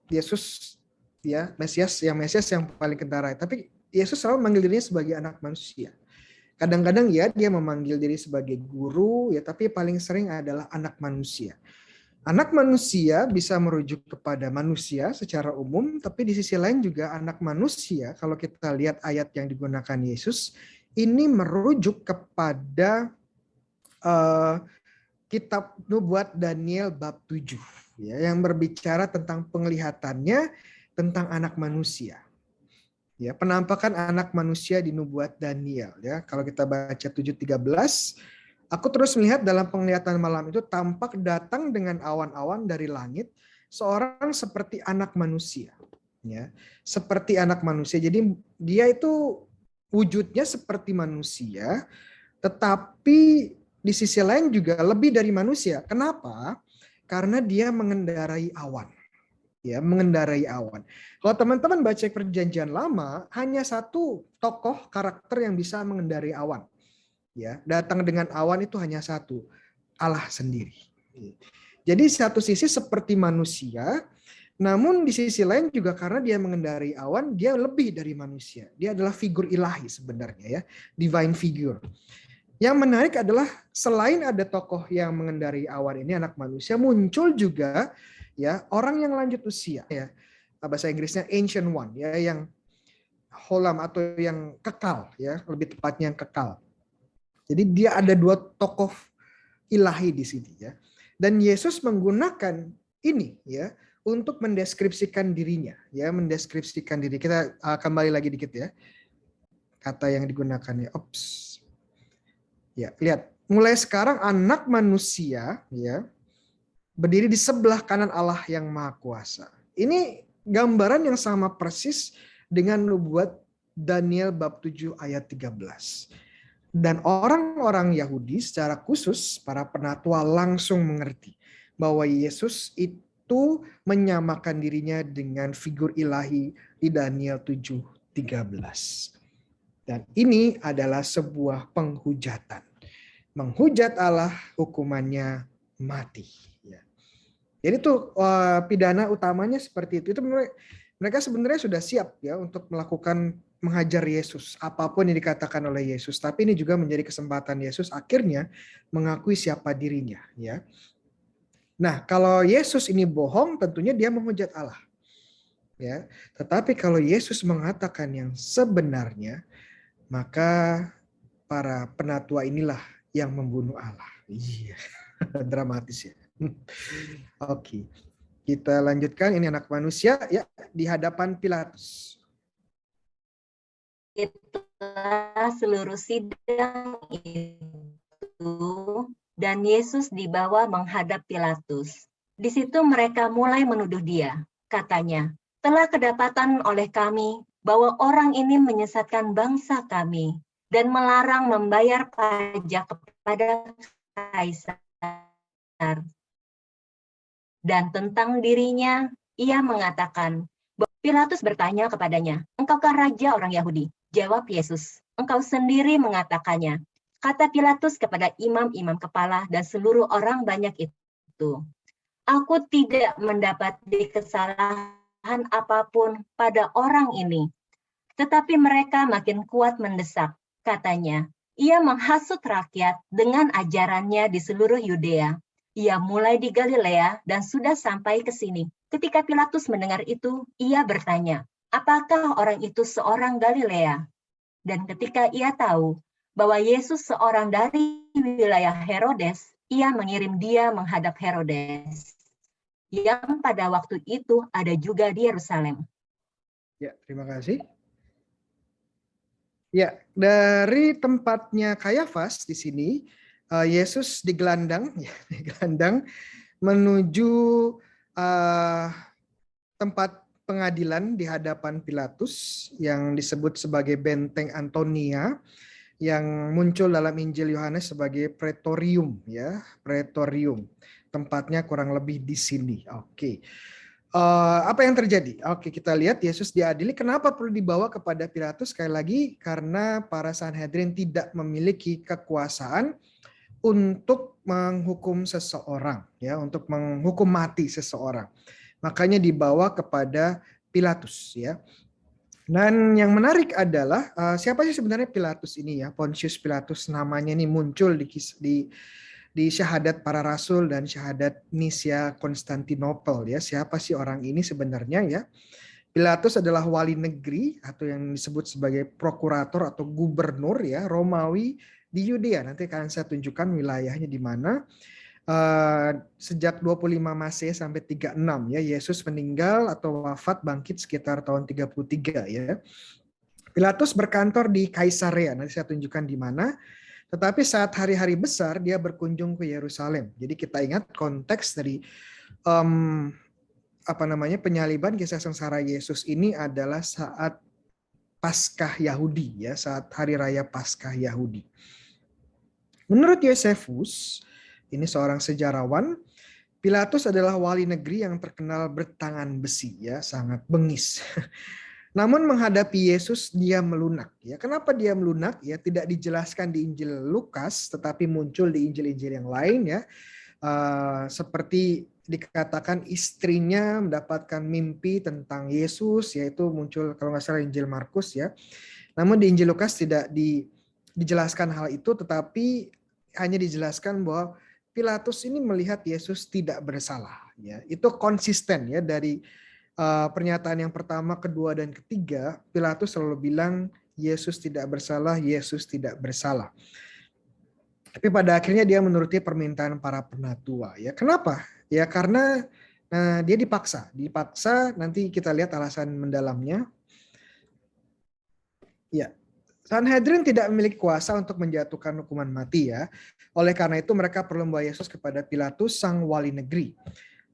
Yesus, ya, Mesias yang paling kentara. Tapi Yesus selalu memanggil dirinya sebagai anak manusia. Kadang-kadang ya dia memanggil diri sebagai guru, ya, tapi paling sering adalah anak manusia. Anak manusia bisa merujuk kepada manusia secara umum, tapi di sisi lain juga anak manusia, kalau kita lihat ayat yang digunakan Yesus, ini merujuk kepada kitab Nubuat Daniel bab 7, ya, yang berbicara tentang penglihatannya tentang anak manusia. Ya, penampakan anak manusia di Nubuat Daniel, ya. Kalau kita baca 7:13, Aku terus melihat dalam penglihatan malam itu tampak datang dengan awan-awan dari langit seorang seperti anak manusia. Ya, seperti anak manusia. Jadi dia itu wujudnya seperti manusia, tetapi di sisi lain juga lebih dari manusia. Kenapa? Karena dia mengendarai awan. Ya, mengendarai awan. Kalau teman-teman baca Perjanjian Lama, hanya satu tokoh karakter yang bisa mengendarai awan. Ya, datang dengan awan itu hanya satu, Allah sendiri. Jadi satu sisi seperti manusia, namun di sisi lain juga karena dia mengendarai awan, dia lebih dari manusia. Dia adalah figur ilahi sebenarnya, ya, divine figure. Yang menarik adalah selain ada tokoh yang mengendarai awan ini anak manusia, muncul juga ya orang yang lanjut usia, ya. Bahasa Inggrisnya ancient one, ya, yang holam atau yang kekal, ya, lebih tepatnya yang kekal. Jadi dia ada dua tokoh ilahi di sini, ya. Dan Yesus menggunakan ini, ya, untuk mendeskripsikan dirinya, ya, mendeskripsikan diri. Kita kembali lagi dikit, ya. Kata yang digunakan, ya. Ya, lihat. Mulai sekarang anak manusia, ya, berdiri di sebelah kanan Allah yang Maha Kuasa. Ini gambaran yang sama persis dengan nubuat Daniel bab 7 ayat 13. Dan orang-orang Yahudi secara khusus para penatua langsung mengerti bahwa Yesus itu menyamakan dirinya dengan figur ilahi di Daniel 7:13. Dan ini adalah sebuah penghujatan. Menghujat Allah hukumannya mati. Jadi itu pidana utamanya seperti itu. Itu mereka sebenarnya sudah siap, ya, untuk melakukan menghajar Yesus, apapun yang dikatakan oleh Yesus. Tapi ini juga menjadi kesempatan Yesus akhirnya mengakui siapa dirinya, ya. Nah, kalau Yesus ini bohong, tentunya dia menghujat Allah, ya. Tetapi kalau Yesus mengatakan yang sebenarnya, maka para penatua inilah yang membunuh Allah. Iya, dramatis, ya. Oke, kita lanjutkan. Ini anak manusia, ya, di hadapan Pilatus. Itulah seluruh sidang itu dan Yesus dibawa menghadap Pilatus. Di situ mereka mulai menuduh dia. Katanya, telah kedapatan oleh kami bahwa orang ini menyesatkan bangsa kami dan melarang membayar pajak kepada Kaisar. Dan tentang dirinya, ia mengatakan, Pilatus bertanya kepadanya, engkaukah raja orang Yahudi? Jawab Yesus, engkau sendiri mengatakannya. Kata Pilatus kepada imam-imam kepala dan seluruh orang banyak itu, aku tidak mendapati kesalahan apapun pada orang ini. Tetapi mereka makin kuat mendesak. Katanya, ia menghasut rakyat dengan ajarannya di seluruh Yudea. Ia mulai di Galilea dan sudah sampai ke sini. Ketika Pilatus mendengar itu, ia bertanya, apakah orang itu seorang Galilea? Dan ketika ia tahu bahwa Yesus seorang dari wilayah Herodes, ia mengirim dia menghadap Herodes, yang pada waktu itu ada juga di Yerusalem. Ya, terima kasih. Ya, dari tempatnya Kayafas di sini, Yesus digelandang, ya, digelandang menuju tempat pengadilan di hadapan Pilatus yang disebut sebagai Benteng Antonia, yang muncul dalam Injil Yohanes sebagai Praetorium, ya, Praetorium. Tempatnya kurang lebih di sini. Oke. Apa yang terjadi? Oke, kita lihat Yesus diadili. Kenapa perlu dibawa kepada Pilatus? Sekali lagi, karena para Sanhedrin tidak memiliki kekuasaan untuk menghukum seseorang, ya, untuk menghukum mati seseorang. Makanya dibawa kepada Pilatus, ya. Dan yang menarik adalah siapa sih sebenarnya Pilatus ini, ya? Pontius Pilatus namanya ini muncul di syahadat para rasul dan syahadat Nisia Konstantinopel, ya. Siapa sih orang ini sebenarnya, ya? Pilatus adalah wali negeri atau yang disebut sebagai prokurator atau gubernur, ya, Romawi di Yudea. Nanti akan saya tunjukkan wilayahnya di mana. Sejak 25 Masehi sampai 36, ya, Yesus meninggal atau wafat bangkit sekitar tahun 33, ya. Pilatus berkantor di Kaisarea. Nanti saya tunjukkan di mana. Tetapi saat hari-hari besar dia berkunjung ke Yerusalem. Jadi kita ingat konteks dari penyaliban kisah sengsara Yesus ini adalah saat Paskah Yahudi, ya, saat hari raya Paskah Yahudi. Menurut Yosefus, ini seorang sejarawan, Pilatus adalah wali negeri yang terkenal bertangan besi, ya, sangat bengis. Namun menghadapi Yesus dia melunak. Ya, kenapa dia melunak? Ya, tidak dijelaskan di Injil Lukas, tetapi muncul di Injil-Injil yang lain, ya. Seperti dikatakan istrinya mendapatkan mimpi tentang Yesus, yaitu muncul kalau nggak salah Injil Markus, ya. Namun di Injil Lukas tidak dijelaskan hal itu, tetapi hanya dijelaskan bahwa Pilatus ini melihat Yesus tidak bersalah. Ya, itu konsisten, ya, dari pernyataan yang pertama, kedua, dan ketiga. Pilatus selalu bilang Yesus tidak bersalah, Yesus tidak bersalah. Tapi pada akhirnya dia menuruti permintaan para penatua. Ya, kenapa? Ya karena dia dipaksa. Nanti kita lihat alasan mendalamnya. Ya, Sanhedrin tidak memiliki kuasa untuk menjatuhkan hukuman mati, ya. Oleh karena itu mereka perlu membawa Yesus kepada Pilatus, sang wali negeri.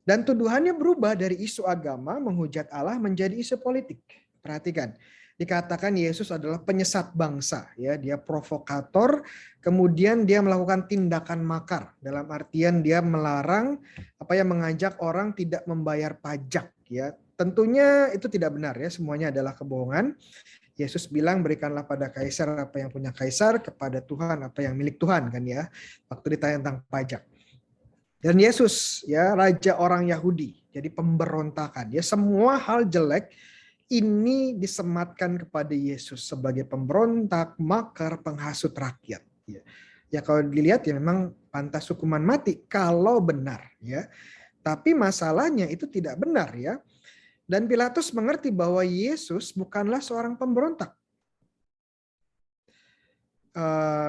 Dan tuduhannya berubah dari isu agama menghujat Allah menjadi isu politik. Perhatikan, dikatakan Yesus adalah penyesat bangsa, ya, dia provokator, kemudian dia melakukan tindakan makar, dalam artian dia melarang mengajak orang tidak membayar pajak, ya. Tentunya itu tidak benar, ya, semuanya adalah kebohongan. Yesus bilang berikanlah pada kaisar apa yang punya kaisar, kepada Tuhan apa yang milik Tuhan, kan, ya, waktu ditanya tentang pajak. Dan Yesus, ya, raja orang Yahudi, jadi pemberontakan, ya, semua hal jelek ini disematkan kepada Yesus sebagai pemberontak, makar, penghasut rakyat. Ya kalau dilihat ya memang pantas hukuman mati kalau benar, ya. Tapi masalahnya itu tidak benar, ya. Dan Pilatus mengerti bahwa Yesus bukanlah seorang pemberontak.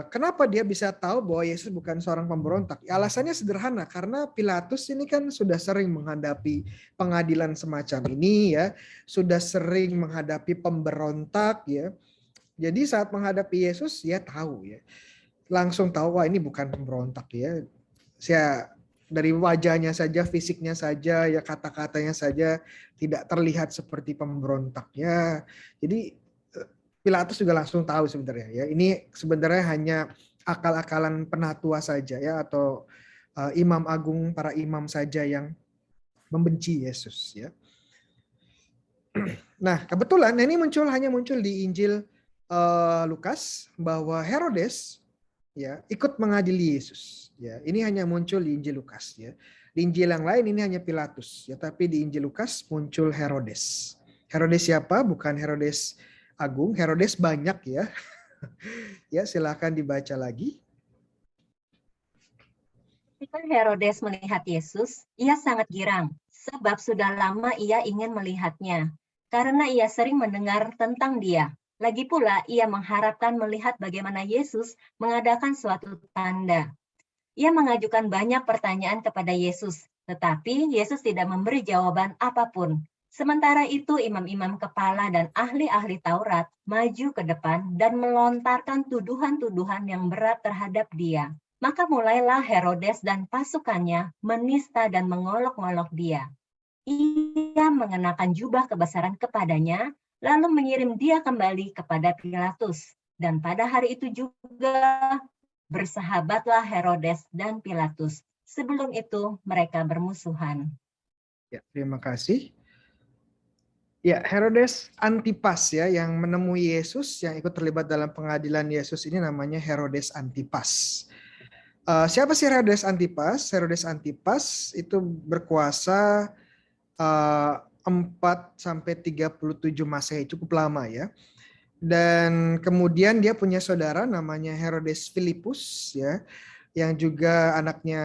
Kenapa dia bisa tahu bahwa Yesus bukan seorang pemberontak? Alasannya sederhana, karena Pilatus ini kan sudah sering menghadapi pengadilan semacam ini, ya, sudah sering menghadapi pemberontak, ya. Jadi saat menghadapi Yesus, ya tahu, ya, langsung tahu, wah ini bukan pemberontak, ya. Saya dari wajahnya saja, fisiknya saja, ya, kata-katanya saja tidak terlihat seperti pemberontak, ya. Jadi Pilatus juga langsung tahu sebenarnya, ya, ini sebenarnya hanya akal-akalan penatua saja, ya, atau imam agung, para imam saja yang membenci Yesus, ya. Nah, kebetulan ini hanya muncul di Injil Lukas bahwa Herodes, ya, ikut mengadili Yesus, ya. Ini hanya muncul di Injil Lukas, ya. Di Injil yang lain ini hanya Pilatus, ya, tapi di Injil Lukas muncul Herodes. Herodes siapa? Bukan Herodes Agung, Herodes banyak, ya. Ya, silakan dibaca lagi. Ketika Herodes melihat Yesus, ia sangat girang, sebab sudah lama ia ingin melihatnya, karena ia sering mendengar tentang dia. Lagi pula, ia mengharapkan melihat bagaimana Yesus mengadakan suatu tanda. Ia mengajukan banyak pertanyaan kepada Yesus, tetapi Yesus tidak memberi jawaban apapun. Sementara itu imam-imam kepala dan ahli-ahli Taurat maju ke depan dan melontarkan tuduhan-tuduhan yang berat terhadap dia. Maka mulailah Herodes dan pasukannya menista dan mengolok-ngolok dia. Ia mengenakan jubah kebesaran kepadanya, lalu mengirim dia kembali kepada Pilatus. Dan pada hari itu juga bersahabatlah Herodes dan Pilatus. Sebelum itu mereka bermusuhan. Ya, terima kasih. Ya, Herodes Antipas, ya, yang menemui Yesus, yang ikut terlibat dalam pengadilan Yesus ini namanya Herodes Antipas. Siapa sih Herodes Antipas? Herodes Antipas itu berkuasa 4-37 Masehi, cukup lama, ya. Dan kemudian dia punya saudara namanya Herodes Filipus, ya, yang juga anaknya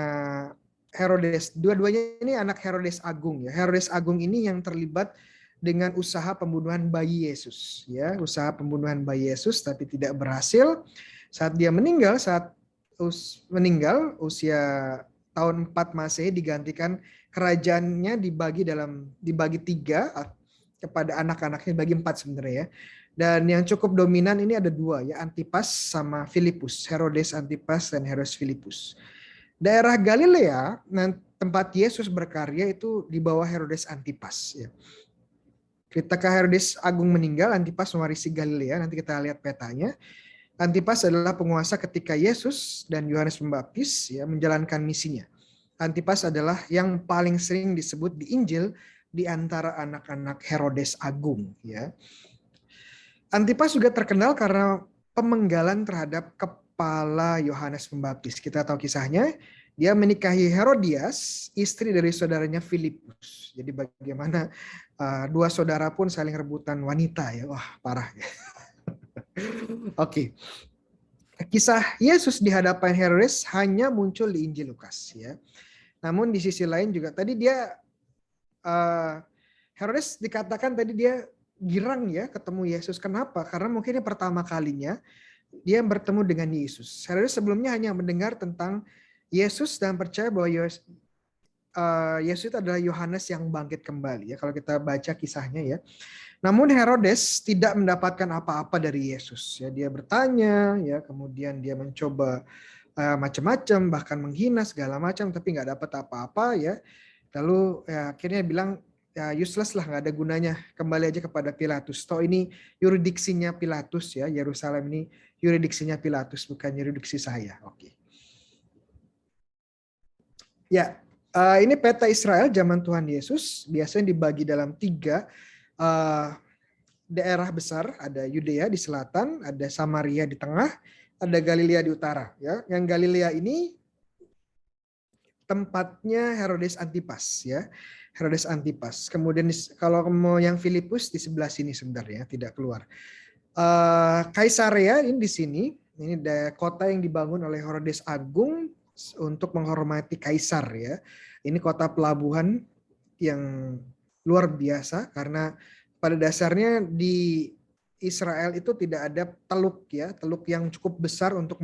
Herodes. Dua-duanya ini anak Herodes Agung, ya. Herodes Agung ini yang terlibat dengan usaha pembunuhan bayi Yesus, ya, usaha pembunuhan bayi Yesus, tapi tidak berhasil. Saat dia meninggal, usia tahun 4 Masehi, digantikan kerajaannya dibagi 3, kepada anak-anaknya, bagi 4 sebenarnya ya. Dan yang cukup dominan ini ada 2 ya, Antipas sama Filipus, Herodes Antipas dan Herodes Filipus. Daerah Galilea tempat Yesus berkarya itu di bawah Herodes Antipas ya. Ketika Herodes Agung meninggal, Antipas mewarisi Galilea. Nanti kita lihat petanya. Antipas adalah penguasa ketika Yesus dan Yohanes Pembaptis ya menjalankan misinya. Antipas adalah yang paling sering disebut di Injil di antara anak-anak Herodes Agung ya. Antipas juga terkenal karena pemenggalan terhadap kepala Yohanes Pembaptis. Kita tahu kisahnya, dia menikahi Herodias, istri dari saudaranya Filipus. Jadi bagaimana 2 saudara pun saling rebutan wanita ya. Wah, parah ya. Oke. Kisah Yesus di hadapan Herodes hanya muncul di Injil Lukas ya. Namun di sisi lain juga tadi dia Herodes dikatakan tadi dia girang ya ketemu Yesus. Kenapa? Karena mungkin ini pertama kalinya dia bertemu dengan Yesus. Herodes sebelumnya hanya mendengar tentang Yesus dan percaya bahwa Yesus itu adalah Yohanes yang bangkit kembali ya, kalau kita baca kisahnya ya. Namun Herodes tidak mendapatkan apa-apa dari Yesus ya. Dia bertanya ya, kemudian dia mencoba macam-macam, bahkan menghina segala macam, tapi nggak dapat apa-apa ya. Lalu ya, akhirnya bilang ya useless lah, nggak ada gunanya, kembali aja kepada Pilatus. Toh ini yuridiksinya Pilatus ya, Yerusalem ini yuridiksinya Pilatus, bukan yuridiksi saya. Oke. Ya, ini peta Israel zaman Tuhan Yesus, biasanya dibagi dalam 3 daerah besar. Ada Yudea di selatan, ada Samaria di tengah, ada Galilea di utara. Ya, yang Galilea ini tempatnya Herodes Antipas ya. Herodes Antipas. Kemudian kalau mau yang Filipus di sebelah sini sebenarnya, tidak keluar. Kaisarea ini di sini. Ini kota yang dibangun oleh Herodes Agung untuk menghormati kaisar ya. Ini kota pelabuhan yang luar biasa karena pada dasarnya di Israel itu tidak ada teluk ya, teluk yang cukup besar untuk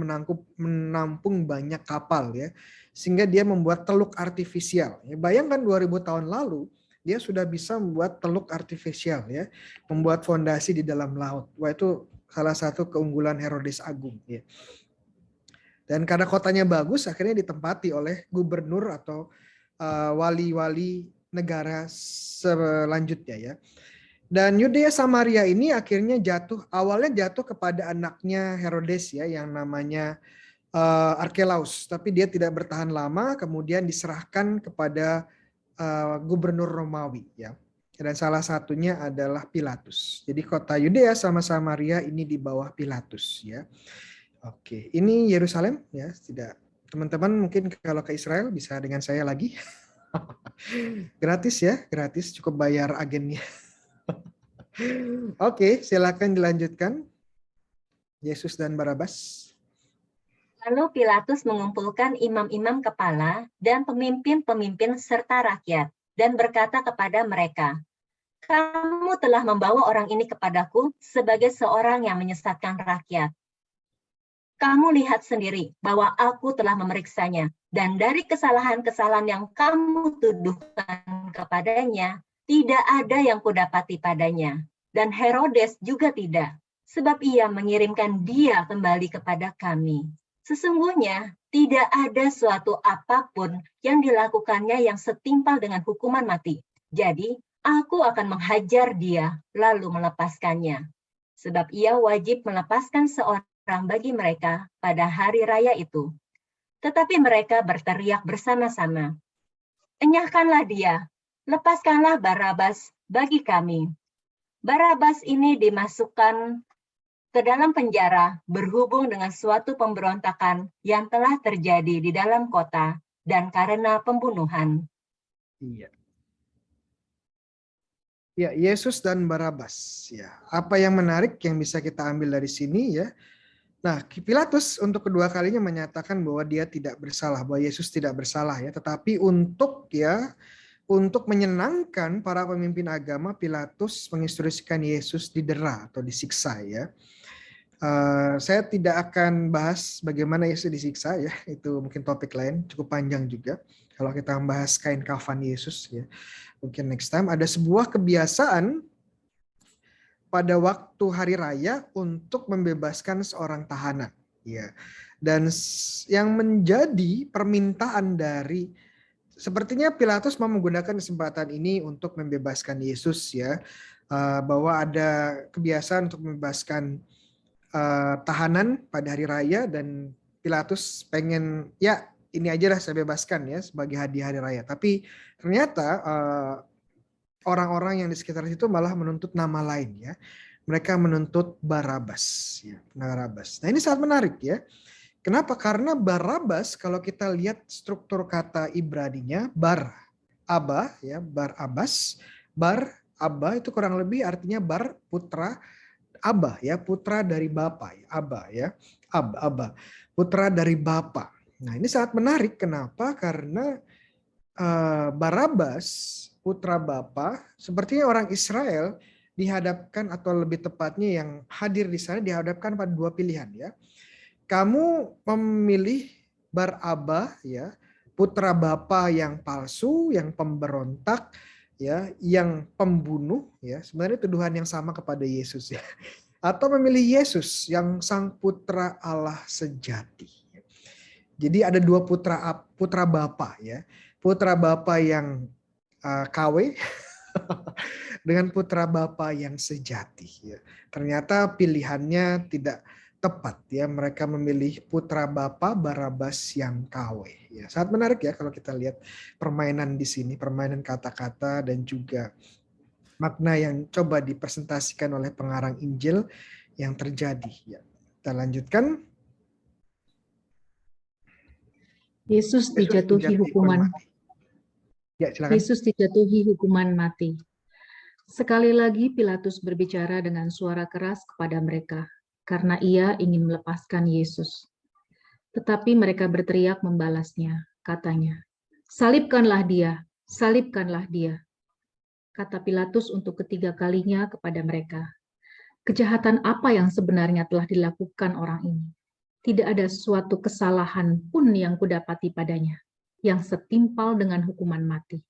menampung banyak kapal ya. Sehingga dia membuat teluk artifisial. Ya, bayangkan 2000 tahun lalu dia sudah bisa membuat teluk artifisial ya, membuat fondasi di dalam laut. Wah, itu salah satu keunggulan Herodes Agung ya. Dan karena kotanya bagus, akhirnya ditempati oleh gubernur atau wali-wali negara selanjutnya ya. Dan Yudea Samaria ini akhirnya awalnya jatuh kepada anaknya Herodes ya, yang namanya Arkelaus, tapi dia tidak bertahan lama, kemudian diserahkan kepada gubernur Romawi ya. Dan salah satunya adalah Pilatus. Jadi kota Yudea sama Samaria ini di bawah Pilatus ya. Oke, ini Yerusalem ya. Tidak, teman-teman mungkin kalau ke Israel bisa dengan saya lagi. Gratis ya, gratis, cukup bayar agennya. Oke, silakan dilanjutkan. Yesus dan Barabas. Lalu Pilatus mengumpulkan imam-imam kepala dan pemimpin-pemimpin serta rakyat dan berkata kepada mereka, "Kamu telah membawa orang ini kepadaku sebagai seorang yang menyesatkan rakyat. Kamu lihat sendiri bahwa aku telah memeriksanya, dan dari kesalahan-kesalahan yang kamu tuduhkan kepadanya, tidak ada yang kudapati padanya. Dan Herodes juga tidak, sebab ia mengirimkan dia kembali kepada kami. Sesungguhnya tidak ada suatu apapun yang dilakukannya yang setimpal dengan hukuman mati. Jadi aku akan menghajar dia lalu melepaskannya. Sebab ia wajib melepaskan seorang bagi mereka pada hari raya itu." Tetapi mereka berteriak bersama-sama, "Enyahkanlah dia, lepaskanlah Barabas bagi kami." Barabas ini dimasukkan ke dalam penjara berhubung dengan suatu pemberontakan yang telah terjadi di dalam kota dan karena pembunuhan. Iya. Ya, Yesus dan Barabas. Ya, apa yang menarik yang bisa kita ambil dari sini ya? Nah, Pilatus untuk kedua kalinya menyatakan bahwa dia tidak bersalah, bahwa Yesus tidak bersalah ya. Tetapi untuk menyenangkan para pemimpin agama, Pilatus menginstruksikan Yesus didera atau disiksa ya. Saya tidak akan bahas bagaimana Yesus disiksa ya, itu mungkin topik lain, cukup panjang juga kalau kita membahas kain kafan Yesus ya. Mungkin next time. Ada sebuah kebiasaan pada waktu hari raya untuk membebaskan seorang tahanan. Ya. Dan yang menjadi permintaan dari, sepertinya Pilatus mau menggunakan kesempatan ini untuk membebaskan Yesus, ya, bahwa ada kebiasaan untuk membebaskan tahanan pada hari raya, dan Pilatus pengen, ya ini aja lah saya bebaskan ya sebagai hadiah hari raya. Tapi ternyata orang-orang yang di sekitar situ malah menuntut nama lain, ya. Mereka menuntut Barabas, ya, Barabas. Nah, ini sangat menarik, ya. Kenapa? Karena Barabas, kalau kita lihat struktur kata Ibraninya, Bar Abas, Bar Abba itu kurang lebih artinya Bar putra, Abba ya, putra dari Bapa, Abba ya, Abba, putra dari Bapa. Nah, ini sangat menarik. Kenapa? Karena Barabas, putra Bapa, sepertinya orang Israel dihadapkan, atau lebih tepatnya yang hadir di sana dihadapkan pada dua pilihan, ya. Kamu memilih Baraba, ya, putra Bapa yang palsu, yang pemberontak, ya, yang pembunuh, ya. Sebenarnya tuduhan yang sama kepada Yesus, ya. Atau memilih Yesus yang sang putra Allah sejati. Jadi ada dua putra Bapa, ya. Putra Bapa yang KW dengan putra Bapa yang sejati, ya. Ternyata pilihannya tidak tepat, ya. Mereka memilih putra Bapa Barabas yang KW, ya. Sangat menarik, ya, kalau kita lihat permainan di sini, permainan kata-kata dan juga makna yang coba dipresentasikan oleh pengarang Injil yang terjadi, ya. Kita lanjutkan. Yesus dijatuhi hukuman mati. Ya, silakan. Yesus dijatuhi hukuman mati. Sekali lagi Pilatus berbicara dengan suara keras kepada mereka, karena ia ingin melepaskan Yesus. Tetapi mereka berteriak membalasnya, katanya, "Salibkanlah dia, salibkanlah dia." Kata Pilatus untuk ketiga kalinya kepada mereka, "Kejahatan apa yang sebenarnya telah dilakukan orang ini? Tidak ada suatu kesalahan pun yang kudapati padanya, yang setimpal dengan hukuman mati.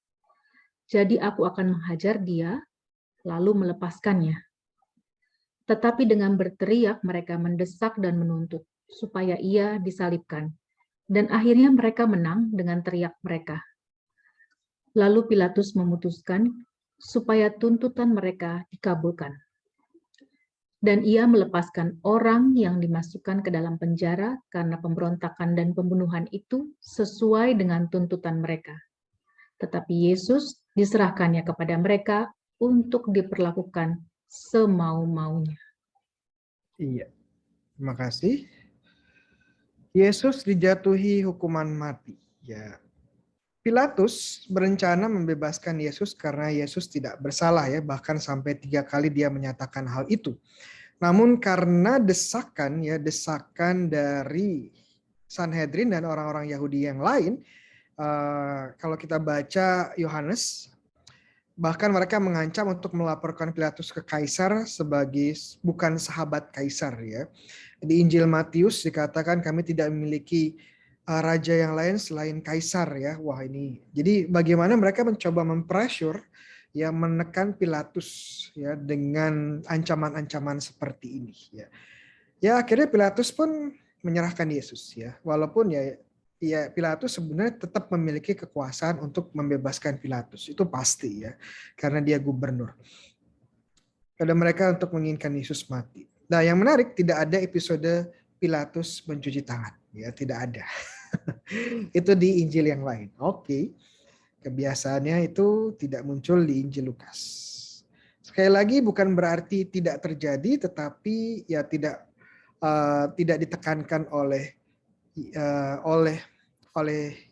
Jadi aku akan menghajar dia, lalu melepaskannya." Tetapi dengan berteriak mereka mendesak dan menuntut, supaya ia disalibkan. Dan akhirnya mereka menang dengan teriak mereka. Lalu Pilatus memutuskan supaya tuntutan mereka dikabulkan. Dan ia melepaskan orang yang dimasukkan ke dalam penjara karena pemberontakan dan pembunuhan itu sesuai dengan tuntutan mereka. Tetapi Yesus diserahkannya kepada mereka untuk diperlakukan semau-maunya. Iya, terima kasih. Yesus dijatuhi hukuman mati. Ya, Pilatus berencana membebaskan Yesus karena Yesus tidak bersalah, ya, bahkan sampai 3 kali dia menyatakan hal itu. Namun karena desakan dari Sanhedrin dan orang-orang Yahudi yang lain, kalau kita baca Yohanes, bahkan mereka mengancam untuk melaporkan Pilatus ke Kaisar sebagai bukan sahabat Kaisar, ya. Di Injil Matius dikatakan kami tidak memiliki raja yang lain selain Kaisar, ya. Wah, ini jadi bagaimana mereka mencoba mempressure, ya, menekan Pilatus, ya, dengan ancaman-ancaman seperti ini, ya. Ya, akhirnya Pilatus pun menyerahkan Yesus, ya. Walaupun ya Pilatus sebenarnya tetap memiliki kekuasaan untuk membebaskan Pilatus. Itu pasti, ya. Karena dia gubernur. Pada mereka untuk menginginkan Yesus mati. Nah, yang menarik tidak ada episode Pilatus mencuci tangan, ya, tidak ada. Itu di Injil yang lain. Oke. Kebiasaannya itu tidak muncul di Injil Lukas. Sekali lagi bukan berarti tidak terjadi, tetapi ya tidak ditekankan oleh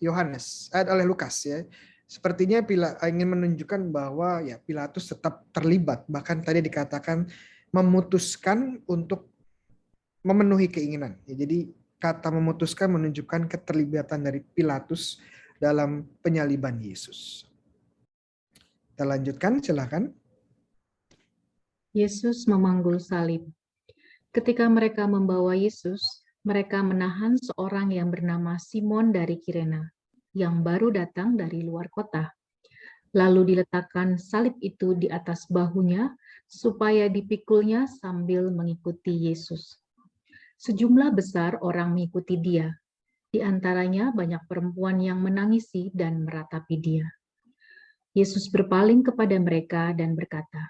Yohanes, oleh Lukas, ya. Sepertinya ingin menunjukkan bahwa ya Pilatus tetap terlibat, bahkan tadi dikatakan memutuskan untuk memenuhi keinginan. Ya, jadi kata memutuskan menunjukkan keterlibatan dari Pilatus dalam penyaliban Yesus. Kita lanjutkan, silakan. Yesus memanggul salib. Ketika mereka membawa Yesus, mereka menahan seorang yang bernama Simon dari Kirena, yang baru datang dari luar kota. Lalu diletakkan salib itu di atas bahunya, supaya dipikulnya sambil mengikuti Yesus. Sejumlah besar orang mengikuti dia, di antaranya banyak perempuan yang menangisi dan meratapi dia. Yesus berpaling kepada mereka dan berkata,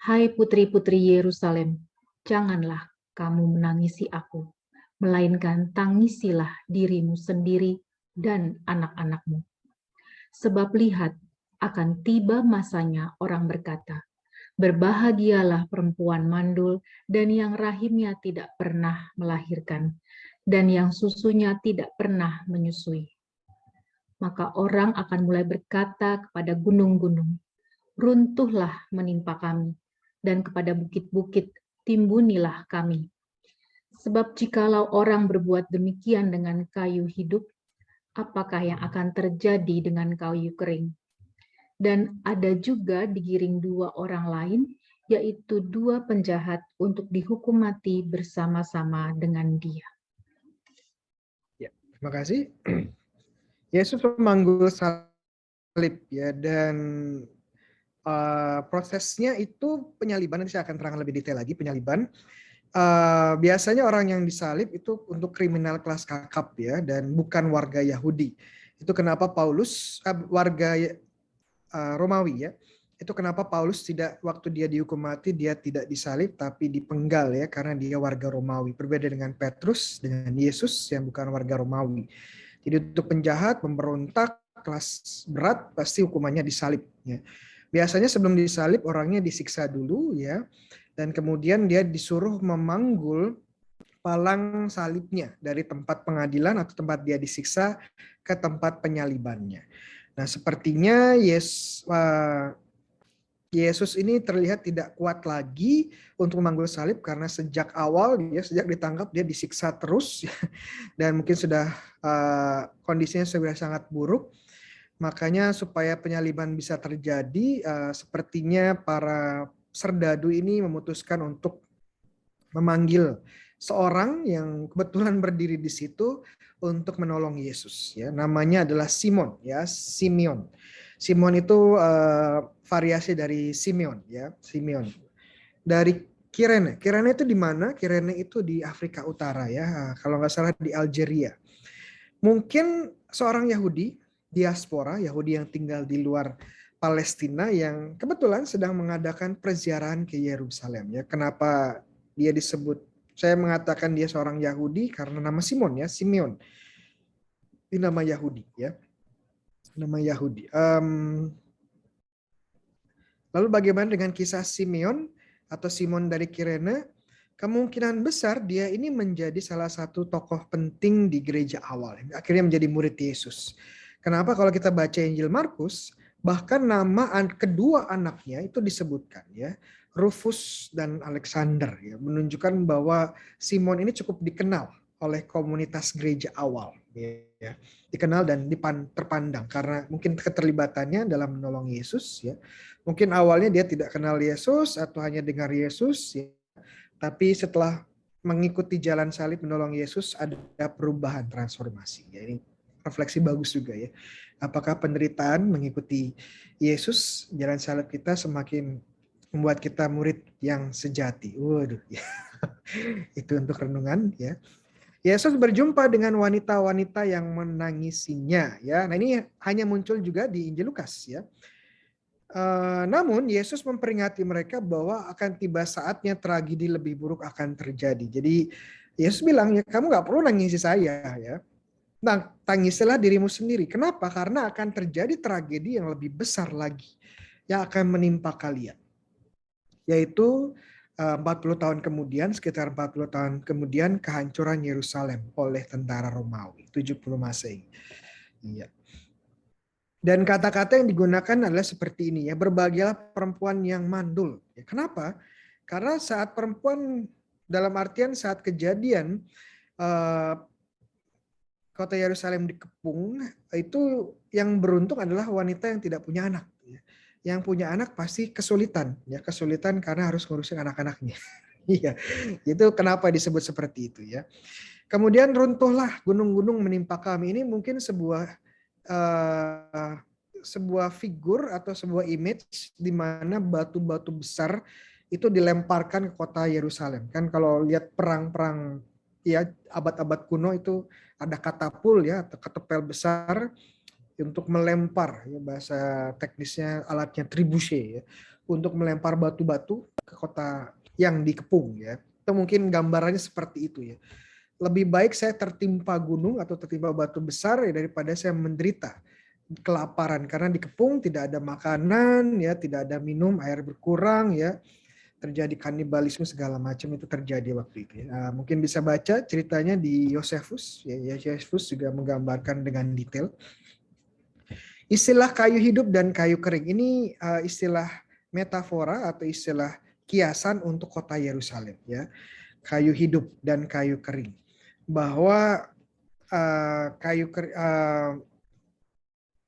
"Hai putri-putri Yerusalem, janganlah kamu menangisi aku, melainkan tangisilah dirimu sendiri dan anak-anakmu. Sebab lihat, akan tiba masanya orang berkata, berbahagialah perempuan mandul dan yang rahimnya tidak pernah melahirkan, dan yang susunya tidak pernah menyusui. Maka orang akan mulai berkata kepada gunung-gunung, runtuhlah menimpa kami, dan kepada bukit-bukit timbunilah kami. Sebab jikalau orang berbuat demikian dengan kayu hidup, apakah yang akan terjadi dengan kayu kering? Dan ada juga digiring 2 orang lain, yaitu 2 penjahat untuk dihukum mati bersama-sama dengan dia." Ya, terima kasih. Yesus memanggul salib ya, dan prosesnya itu penyaliban. Nanti saya akan terangkan lebih detail lagi penyaliban. Biasanya orang yang disalib itu untuk kriminal kelas kakap ya, dan bukan warga Yahudi. Itu kenapa Paulus warga Romawi ya. Itu kenapa Paulus tidak, waktu dia dihukum mati dia tidak disalib tapi dipenggal ya, karena dia warga Romawi. Berbeda dengan Petrus dengan Yesus yang bukan warga Romawi. Jadi untuk penjahat, pemberontak kelas berat pasti hukumannya disalib ya. Biasanya sebelum disalib orangnya disiksa dulu ya, dan kemudian dia disuruh memanggul palang salibnya dari tempat pengadilan atau tempat dia disiksa ke tempat penyalibannya. Nah, sepertinya Yesus ini terlihat tidak kuat lagi untuk memanggul salib karena sejak awal sejak ditangkap dia disiksa terus dan mungkin sudah kondisinya sudah sangat buruk. Makanya supaya penyaliban bisa terjadi, sepertinya para serdadu ini memutuskan untuk memanggil seorang yang kebetulan berdiri di situ untuk menolong Yesus ya. Namanya adalah Simon ya, Simeon. Simon itu variasi dari Simeon ya, Simeon. Dari Kirene. Kirene itu di mana? Kirene itu di Afrika Utara ya, kalau nggak salah di Algeria. Mungkin seorang Yahudi diaspora, Yahudi yang tinggal di luar Palestina yang kebetulan sedang mengadakan perziarahan ke Yerusalem ya. Kenapa dia disebut? Saya mengatakan dia seorang Yahudi karena nama Simon ya, Simeon. Ini nama Yahudi ya. Nama Yahudi. Lalu bagaimana dengan kisah Simeon atau Simon dari Kirene? Kemungkinan besar dia ini menjadi salah satu tokoh penting di gereja awal. Akhirnya menjadi murid Yesus. Kenapa? Kalau kita baca Injil Markus, bahkan nama kedua anaknya itu disebutkan ya, Rufus dan Alexander ya, menunjukkan bahwa Simon ini cukup dikenal oleh komunitas gereja awal ya. Dikenal dan terpandang karena mungkin keterlibatannya dalam menolong Yesus ya. Mungkin awalnya dia tidak kenal Yesus atau hanya dengar Yesus ya. Tapi setelah mengikuti jalan salib menolong Yesus ada perubahan transformasi. Ya, ini refleksi bagus juga ya. Apakah penderitaan mengikuti Yesus, jalan salib kita semakin membuat kita murid yang sejati. Waduh. Ya. Itu untuk renungan ya. Yesus berjumpa dengan wanita-wanita yang menangisinya ya. Nah, ini hanya muncul juga di Injil Lukas ya. Namun Yesus memperingati mereka bahwa akan tiba saatnya tragedi lebih buruk akan terjadi. Jadi Yesus bilang ya, kamu nggak perlu nangisi saya ya. Nah, tangisilah dirimu sendiri. Kenapa? Karena akan terjadi tragedi yang lebih besar lagi yang akan menimpa kalian. Yaitu 40 tahun kemudian, sekitar 40 tahun kemudian kehancuran Yerusalem oleh tentara Romawi, 70 Masehi. Iya. Dan kata-kata yang digunakan adalah seperti ini ya, berbahagialah perempuan yang mandul. Ya, kenapa? Karena saat perempuan, dalam artian saat kejadian kota Yerusalem dikepung, itu yang beruntung adalah wanita yang tidak punya anak. Yang punya anak pasti kesulitan, ya kesulitan karena harus ngurusin anak-anaknya. Iya, itu kenapa disebut seperti itu ya. Kemudian runtuhlah gunung-gunung menimpa kami. Ini mungkin sebuah figur atau sebuah image di mana batu-batu besar itu dilemparkan ke kota Yerusalem. Kan kalau lihat perang-perang ya abad-abad kuno itu ada katapul ya atau ketepel besar untuk melempar ya, bahasa teknisnya alatnya trebuchet ya, untuk melempar batu-batu ke kota yang dikepung ya. Itu mungkin gambarannya seperti itu ya. Lebih baik saya tertimpa gunung atau tertimpa batu besar ya, daripada saya menderita kelaparan karena dikepung, tidak ada makanan ya, tidak ada minum, air berkurang ya, terjadi kanibalisme segala macam itu terjadi waktu itu ya. Mungkin bisa baca ceritanya di Yosefus ya, Yosefus juga menggambarkan dengan detail. Istilah kayu hidup dan kayu kering ini istilah metafora atau istilah kiasan untuk kota Yerusalem ya. Kayu hidup dan kayu kering. Bahwa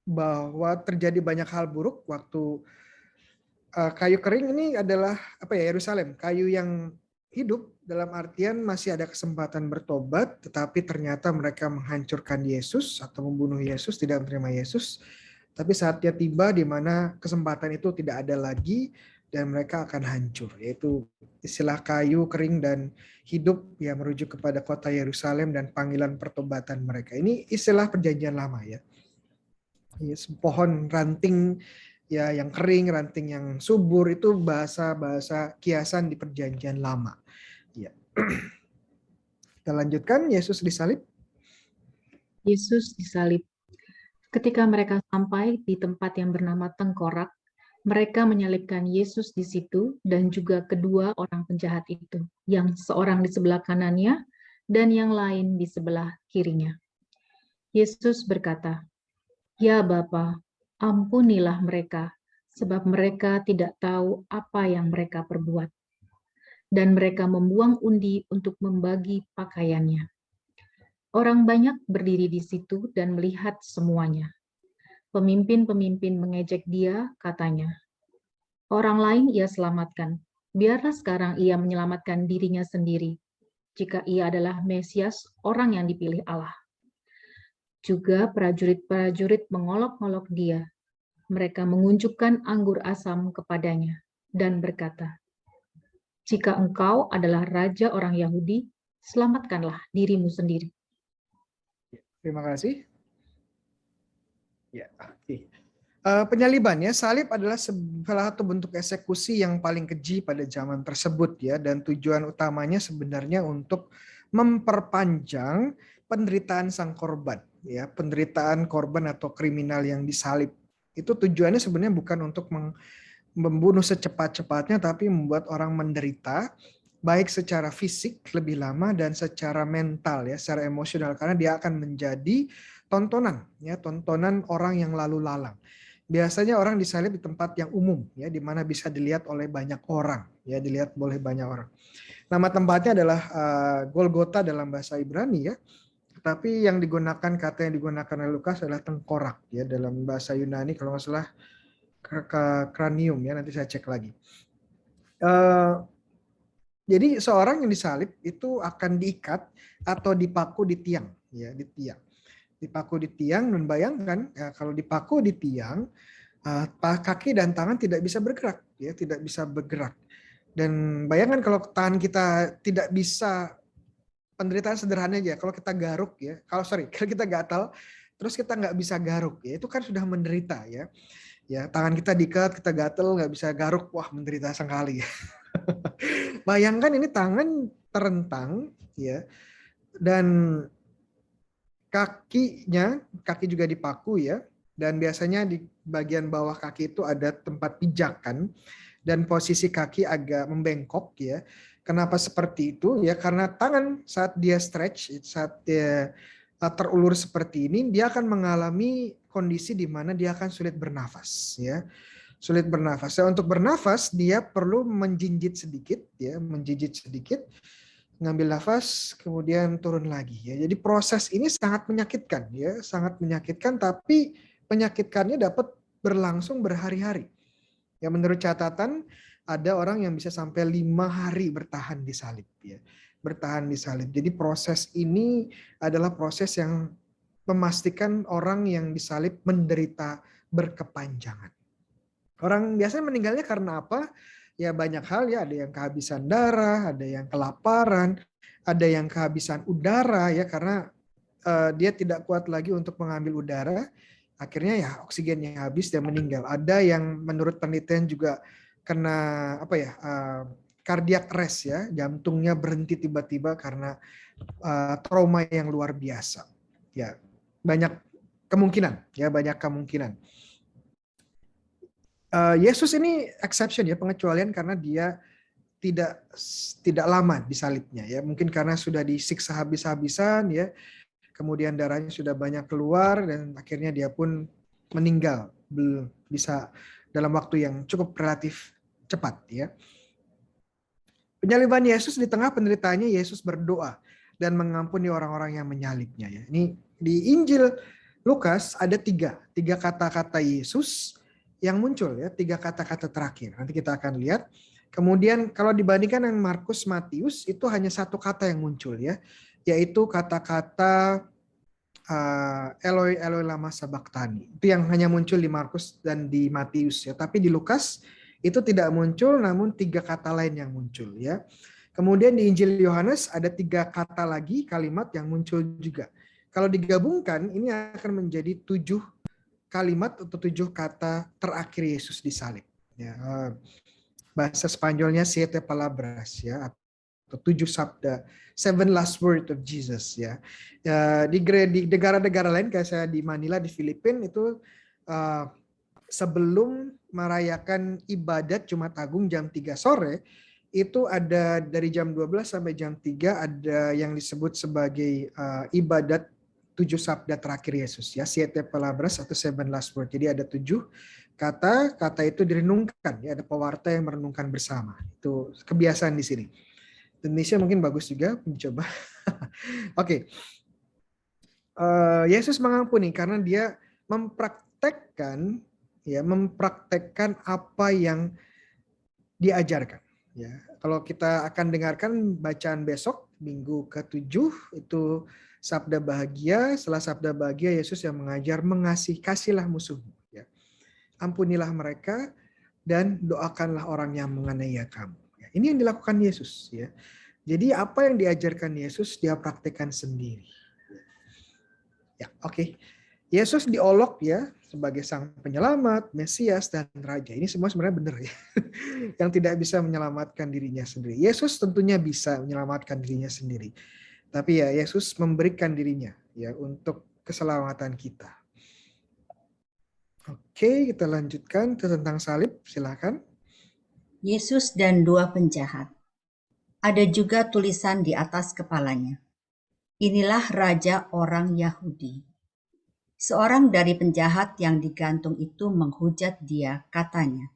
bahwa terjadi banyak hal buruk waktu kayu kering ini adalah apa ya, Yerusalem, kayu yang hidup dalam artian masih ada kesempatan bertobat, tetapi ternyata mereka menghancurkan Yesus atau membunuh Yesus, tidak menerima Yesus. Tapi saatnya tiba di mana kesempatan itu tidak ada lagi dan mereka akan hancur. Yaitu istilah kayu kering dan hidup yang merujuk kepada kota Yerusalem dan panggilan pertobatan mereka. Ini istilah perjanjian lama ya. Pohon ranting ya yang kering, ranting yang subur itu bahasa-bahasa kiasan di perjanjian lama. Ya. Kita lanjutkan, Yesus disalib. Yesus disalib. Ketika mereka sampai di tempat yang bernama Tengkorak, mereka menyalibkan Yesus di situ dan juga kedua orang penjahat itu, yang seorang di sebelah kanannya dan yang lain di sebelah kirinya. Yesus berkata, "Ya Bapa, ampunilah mereka, sebab mereka tidak tahu apa yang mereka perbuat." Dan mereka membuang undi untuk membagi pakaiannya. Orang banyak berdiri di situ dan melihat semuanya. Pemimpin-pemimpin mengejek dia, katanya, "Orang lain ia selamatkan. Biarlah sekarang ia menyelamatkan dirinya sendiri, jika ia adalah Mesias, orang yang dipilih Allah." Juga prajurit-prajurit mengolok-olok dia. Mereka mengunjukkan anggur asam kepadanya dan berkata, "Jika engkau adalah raja orang Yahudi, selamatkanlah dirimu sendiri." Terima kasih. Ya, penyaliban ya, salib adalah salah satu bentuk eksekusi yang paling keji pada zaman tersebut ya, dan tujuan utamanya sebenarnya untuk memperpanjang penderitaan sang korban ya, penderitaan korban atau kriminal yang disalib. Itu tujuannya sebenarnya bukan untuk membunuh secepat-cepatnya, tapi membuat orang menderita baik secara fisik lebih lama dan secara mental ya, secara emosional, karena dia akan menjadi tontonan ya, tontonan orang yang lalu lalang. Biasanya orang disalib di tempat yang umum ya, di mana bisa dilihat oleh banyak orang ya, dilihat oleh banyak orang. Nama tempatnya adalah Golgota dalam bahasa Ibrani ya. Tapi yang digunakan, kata yang digunakan oleh Lukas adalah tengkorak ya, dalam bahasa Yunani kalau nggak salah kranium ya, nanti saya cek lagi. Jadi seorang yang disalib itu akan diikat atau dipaku di tiang ya, di tiang. Dipaku di tiang, dan bayangkan ya, kalau dipaku di tiang, kaki dan tangan tidak bisa bergerak ya, tidak bisa bergerak. Dan bayangkan kalau tangan kita tidak bisa, penderitaan sederhana aja, kalau kita garuk ya, kalau kita gatal terus kita nggak bisa garuk ya, itu kan sudah menderita ya. Ya, tangan kita diikat, kita gatal, nggak bisa garuk, wah menderita sekali. Bayangkan ini tangan terentang ya, dan kaki juga dipaku ya, dan biasanya di bagian bawah kaki itu ada tempat pijakan dan posisi kaki agak membengkok ya. Kenapa seperti itu ya? Karena tangan saat dia stretch, saat dia terulur seperti ini, dia akan mengalami kondisi di mana dia akan sulit bernafas ya. Sulit bernafas. Ya, untuk bernafas dia perlu menjinjit sedikit ya, ngambil nafas kemudian turun lagi ya. Jadi proses ini sangat menyakitkan ya, sangat menyakitkan, tapi menyakitkannya dapat berlangsung berhari-hari. Ya, menurut catatan ada orang yang bisa sampai 5 hari bertahan di salib ya. Bertahan di salib. Jadi proses ini adalah proses yang memastikan orang yang disalib menderita berkepanjangan. Orang biasanya meninggalnya karena apa? ya banyak hal ya, ada yang kehabisan darah, ada yang kelaparan, ada yang kehabisan udara ya karena dia tidak kuat lagi untuk mengambil udara, akhirnya ya oksigennya habis dan meninggal. Ada yang menurut penelitian juga kena apa ya cardiac arrest ya, jantungnya berhenti tiba-tiba karena trauma yang luar biasa. Ya banyak kemungkinan ya, banyak kemungkinan. Yesus ini exception ya, pengecualian karena dia tidak lama disalibnya ya, mungkin karena sudah disiksa habis-habisan ya, kemudian darahnya sudah banyak keluar dan akhirnya dia pun meninggal bisa dalam waktu yang cukup relatif cepat ya. Penyaliban Yesus, di tengah penderitaannya Yesus berdoa dan mengampuni orang-orang yang menyalibnya ya. Ini di Injil Lukas ada tiga kata-kata Yesus yang muncul ya, 3 kata-kata terakhir. Nanti kita akan lihat. Kemudian kalau dibandingkan dengan Markus, Matius itu hanya 1 kata yang muncul ya, yaitu kata-kata Eloi Eloi lama sabachthani. Itu yang hanya muncul di Markus dan di Matius ya. Tapi di Lukas itu tidak muncul, namun 3 kata lain yang muncul ya. Kemudian di Injil Yohanes ada 3 kata lagi kalimat yang muncul juga. Kalau digabungkan ini akan menjadi 7 kalimat atau 7 kata terakhir Yesus disalib. Ya, bahasa Spanyolnya siete palabras ya, atau 7 sabda, 7 last word of Jesus ya. Di negara-negara lain kayak saya di Manila di Filipina itu sebelum merayakan ibadat Jumat Agung jam 3 sore itu ada dari jam 12 sampai jam 3 ada yang disebut sebagai ibadat 7 sabda terakhir Yesus ya, siete palabras atau 7 last word. Jadi ada 7 kata itu direnungkan ya, ada pewarta yang merenungkan bersama. Itu kebiasaan di sini. Indonesia mungkin bagus juga mencoba. Oke. Yesus mengampuni karena dia mempraktekkan apa yang diajarkan ya. Kalau kita akan dengarkan bacaan besok minggu ke-7 itu sabda bahagia. Setelah sabda bahagia Yesus yang mengajar kasihlah musuhmu ya. Ampunilah mereka dan doakanlah orang yang menganiaya kamu. Ya, ini yang dilakukan Yesus ya. Jadi apa yang diajarkan Yesus dia praktekkan sendiri. Ya, oke. Yesus diolok ya sebagai sang penyelamat, Mesias dan raja. Ini semua sebenarnya benar ya. Yang tidak bisa menyelamatkan dirinya sendiri. Yesus tentunya bisa menyelamatkan dirinya sendiri. Tapi ya Yesus memberikan dirinya ya untuk keselamatan kita. Oke, kita lanjutkan ke tentang salib, silakan. Yesus dan 2 penjahat. Ada juga tulisan di atas kepalanya. Inilah Raja orang Yahudi. Seorang dari penjahat yang digantung itu menghujat dia, katanya,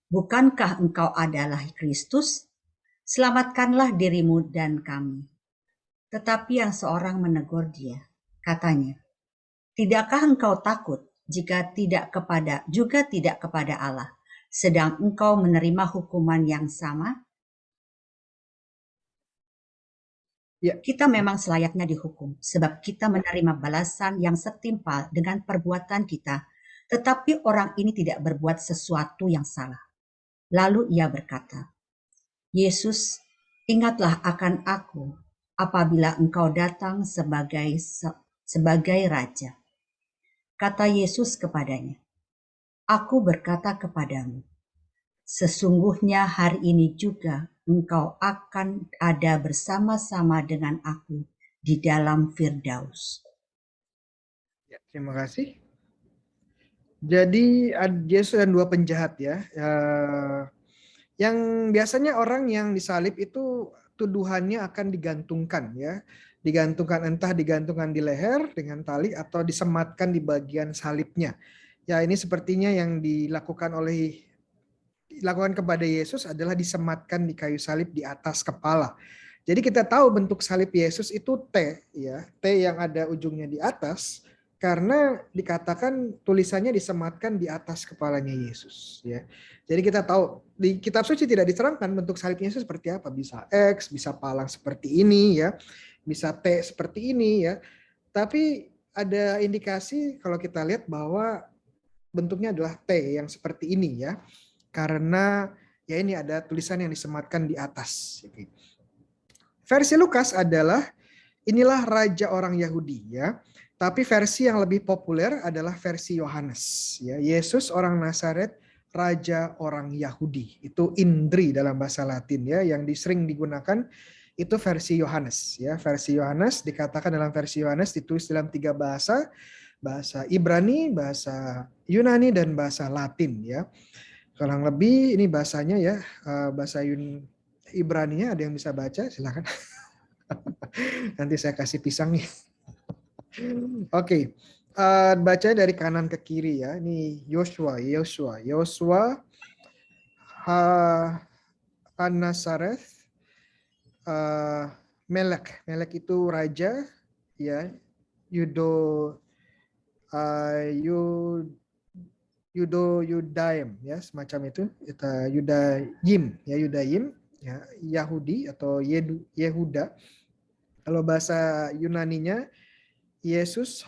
"Bukankah engkau adalah Kristus? Selamatkanlah dirimu dan kami." Tetapi yang seorang menegur dia, katanya, "Tidakkah engkau takut jika tidak kepada Allah, sedang engkau menerima hukuman yang sama?" Ya. Kita memang selayaknya dihukum, sebab kita menerima balasan yang setimpal dengan perbuatan kita, tetapi orang ini tidak berbuat sesuatu yang salah. Lalu ia berkata, "Yesus, ingatlah akan aku apabila engkau datang sebagai raja." Kata Yesus kepadanya, "Aku berkata kepadamu, sesungguhnya hari ini juga engkau akan ada bersama-sama dengan aku di dalam Firdaus." Ya, terima kasih. Jadi Yesus dan 2 penjahat ya. Yang biasanya orang yang disalib itu tuduhannya akan digantungkan ya. Digantungkan di leher dengan tali atau disematkan di bagian salibnya. Ya, ini sepertinya yang dilakukan kepada Yesus adalah disematkan di kayu salib di atas kepala. Jadi kita tahu bentuk salib Yesus itu T ya, T yang ada ujungnya di atas karena dikatakan tulisannya disematkan di atas kepalanya Yesus ya. Jadi kita tahu di kitab suci tidak diterangkan bentuk salib Yesus seperti apa, bisa X, bisa palang seperti ini ya, bisa T seperti ini ya. Tapi ada indikasi kalau kita lihat bahwa bentuknya adalah T yang seperti ini ya. Karena Ya ini ada tulisan yang disematkan di atas. Versi Lukas adalah inilah raja orang Yahudi ya. Tapi versi yang lebih populer adalah versi Yohanes ya. Yesus orang Nazaret, raja orang Yahudi. Itu Indri dalam bahasa Latin ya, yang sering digunakan itu versi Yohanes ya. Versi Yohanes dikatakan dalam versi Yohanes ditulis dalam 3 bahasa. Bahasa Ibrani, bahasa Yunani, dan bahasa Latin ya. Kurang lebih ini bahasanya ya, bahasa Ibraninya ada yang bisa baca, silakan. Nanti saya kasih pisang nih. Oke, baca dari kanan ke kiri ya. Ini Yosua, An-Nasareth, Melek itu raja ya. Yudaim ya, semacam itu. Yudayim ya, Yahudi atau Yehuda. Kalau bahasa Yunaninya Yesus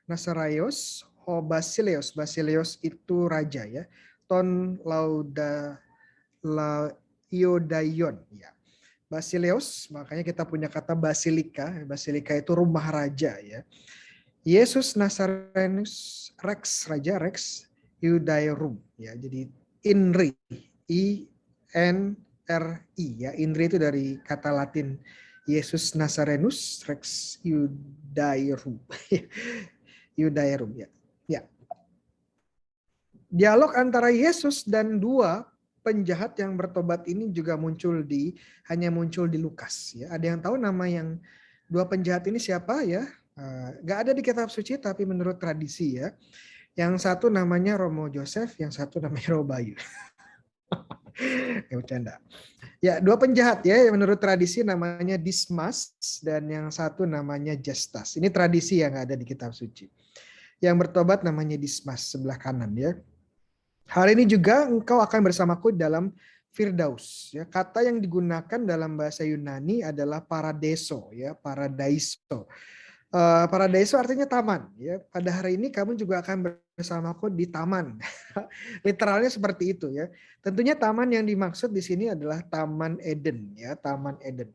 Nasaraios Basileos itu raja ya. Ton Iodaion ya. Basileos, makanya kita punya kata basilika. Basilika itu rumah raja ya. Yesus Nazarenus Raja Rex Iudairum ya. Jadi Inri, INRI ya. Inri itu dari kata Latin Yesus Nazarenus Rex Iudairum. Iudairum ya. Ya. Dialog antara Yesus dan 2 penjahat yang bertobat ini juga hanya muncul di Lukas ya. Ada yang tahu nama yang 2 penjahat ini siapa ya? Gak ada di kitab suci tapi menurut tradisi ya. Yang satu namanya Romo Joseph, yang satu namanya Robayu. Ya bercanda. Ya, 2 penjahat ya, yang menurut tradisi namanya Dismas dan yang satu namanya Justus. Ini tradisi yang ada di kitab suci. Yang bertobat namanya Dismas sebelah kanan ya. Hari ini juga engkau akan bersamaku dalam Firdaus. Ya, kata yang digunakan dalam bahasa Yunani adalah paradeiso ya, paradaiso. Paradaiso artinya taman ya. Pada hari ini kamu juga akan bersamaku di taman. Literalnya seperti itu ya. Tentunya taman yang dimaksud di sini adalah Taman Eden ya, Taman Eden.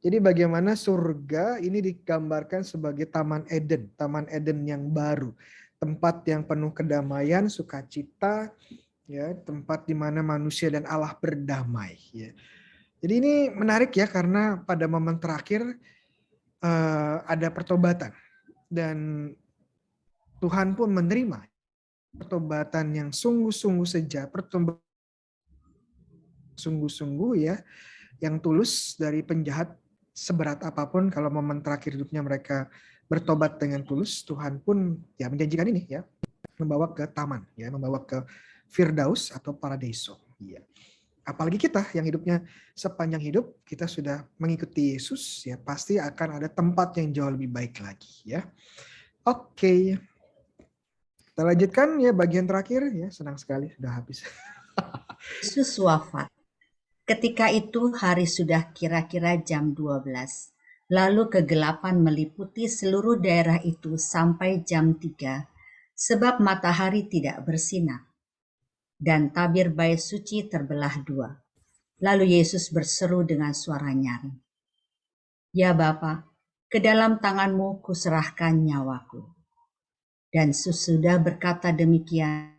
Jadi bagaimana surga ini digambarkan sebagai Taman Eden yang baru. Tempat yang penuh kedamaian, sukacita ya, tempat di mana manusia dan Allah berdamai ya. Jadi ini menarik ya, karena pada momen terakhir ada pertobatan dan Tuhan pun menerima pertobatan yang sungguh-sungguh sungguh-sungguh ya, yang tulus dari penjahat seberat apapun. Kalau momen terakhir hidupnya mereka bertobat dengan tulus, Tuhan pun ya menjanjikan ini ya, membawa ke taman ya, membawa ke Firdaus atau Paradiso ya. Apalagi kita yang hidupnya sepanjang hidup kita sudah mengikuti Yesus ya, pasti akan ada tempat yang jauh lebih baik lagi ya. Oke. Kita lanjutkan ya bagian terakhir ya, senang sekali sudah habis. Yesus wafat. Ketika itu hari sudah kira-kira jam 12. Lalu kegelapan meliputi seluruh daerah itu sampai jam 3, sebab matahari tidak bersinar. Dan tabir bait suci terbelah 2. Lalu Yesus berseru dengan suara nyaring, "Ya Bapa, ke dalam tangan-Mu kuserahkan nyawaku." Dan sesudah berkata demikian,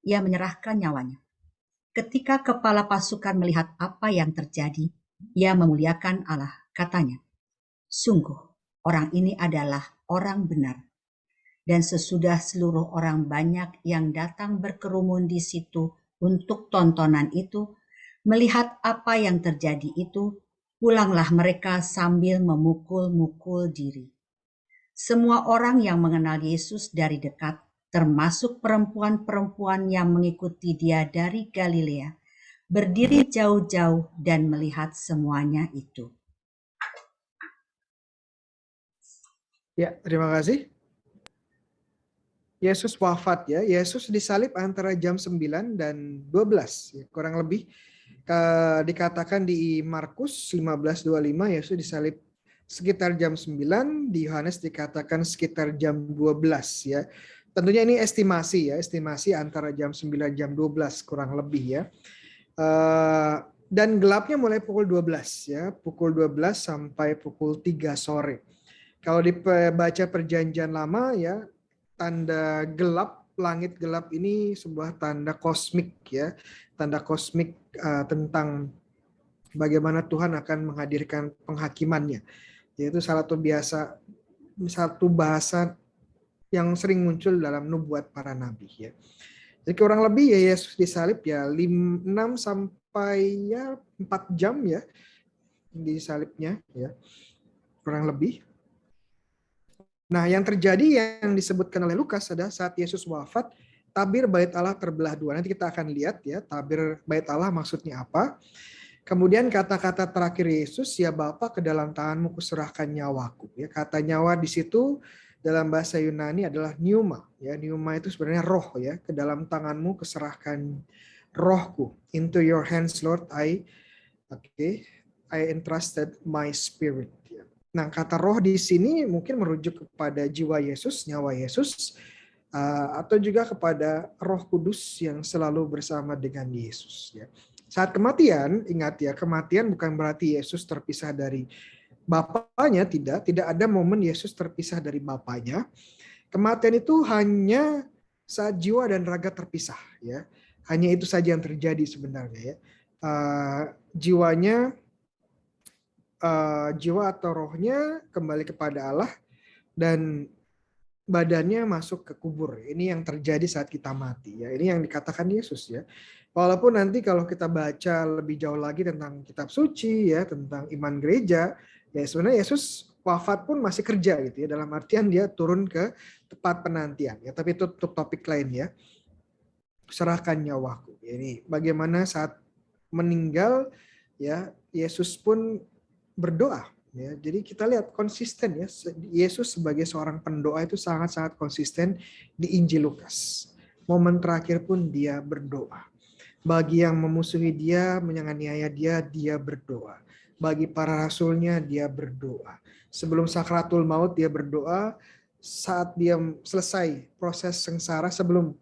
ia menyerahkan nyawanya. Ketika kepala pasukan melihat apa yang terjadi, ia memuliakan Allah, katanya, "Sungguh, orang ini adalah orang benar." Dan sesudah seluruh orang banyak yang datang berkerumun di situ untuk tontonan itu, melihat apa yang terjadi itu, pulanglah mereka sambil memukul-mukul diri. Semua orang yang mengenal Yesus dari dekat, termasuk perempuan-perempuan yang mengikuti Dia dari Galilea, berdiri jauh-jauh dan melihat semuanya itu. Ya, terima kasih. Yesus wafat ya. Yesus disalib antara jam 9 dan 12 ya, kurang lebih. Dikatakan di Markus 15:25 Yesus disalib sekitar jam 9, di Yohanes dikatakan sekitar jam 12 ya. tentunya ini estimasi ya, estimasi antara jam 9 jam 12 kurang lebih ya. Dan gelapnya mulai pukul 12 ya, pukul 12 sampai pukul 3 sore. Kalau dibaca perjanjian lama ya, tanda gelap, langit gelap ini sebuah tanda kosmik ya, tanda kosmik tentang bagaimana Tuhan akan menghadirkan penghakimannya. Yaitu satu bahasa yang sering muncul dalam nubuat para nabi ya. Jadi kurang lebih ya Yesus disalib ya 6 sampai ya 4 jam ya disalibnya ya. Kurang lebih. Nah, yang terjadi yang disebutkan oleh Lukas adalah saat Yesus wafat, tabir bait Allah terbelah dua. Nanti kita akan lihat ya, tabir bait Allah maksudnya apa. Kemudian kata-kata terakhir Yesus, ya Bapa, ke dalam tanganmu kuserahkan nyawaku. Ya, kata nyawa di situ dalam bahasa Yunani adalah pneuma. Ya, pneuma itu sebenarnya roh ya. Ke dalam tanganmu kuserahkan rohku. Into your hands, Lord, I entrusted my spirit. Nah, kata roh di sini mungkin merujuk kepada jiwa Yesus, nyawa Yesus, atau juga kepada Roh Kudus yang selalu bersama dengan Yesus. Ya. Saat kematian, ingat ya, kematian bukan berarti Yesus terpisah dari Bapaknya, tidak ada momen Yesus terpisah dari Bapaknya. Kematian itu hanya saat jiwa dan raga terpisah. Ya, hanya itu saja yang terjadi sebenarnya. Ya. Jiwa atau rohnya kembali kepada Allah dan badannya masuk ke kubur. Ini yang terjadi saat kita mati ya. Ini yang dikatakan Yesus ya. Walaupun nanti kalau kita baca lebih jauh lagi tentang kitab suci ya, tentang iman gereja, ya sebenarnya Yesus wafat pun masih kerja gitu ya. Dalam artian dia turun ke tempat penantian ya. Tapi itu topik lain ya. Serahkan nyawaku. Ini bagaimana saat meninggal ya Yesus pun berdoa ya. Jadi kita lihat konsisten ya. Yesus sebagai seorang pendoa itu sangat-sangat konsisten di Injil Lukas. Momen terakhir pun dia berdoa. Bagi yang memusuhi dia, menganiaya dia, dia berdoa. Bagi para rasulnya dia berdoa. Sebelum sakratul maut dia berdoa. Saat dia selesai proses sengsara, sebelum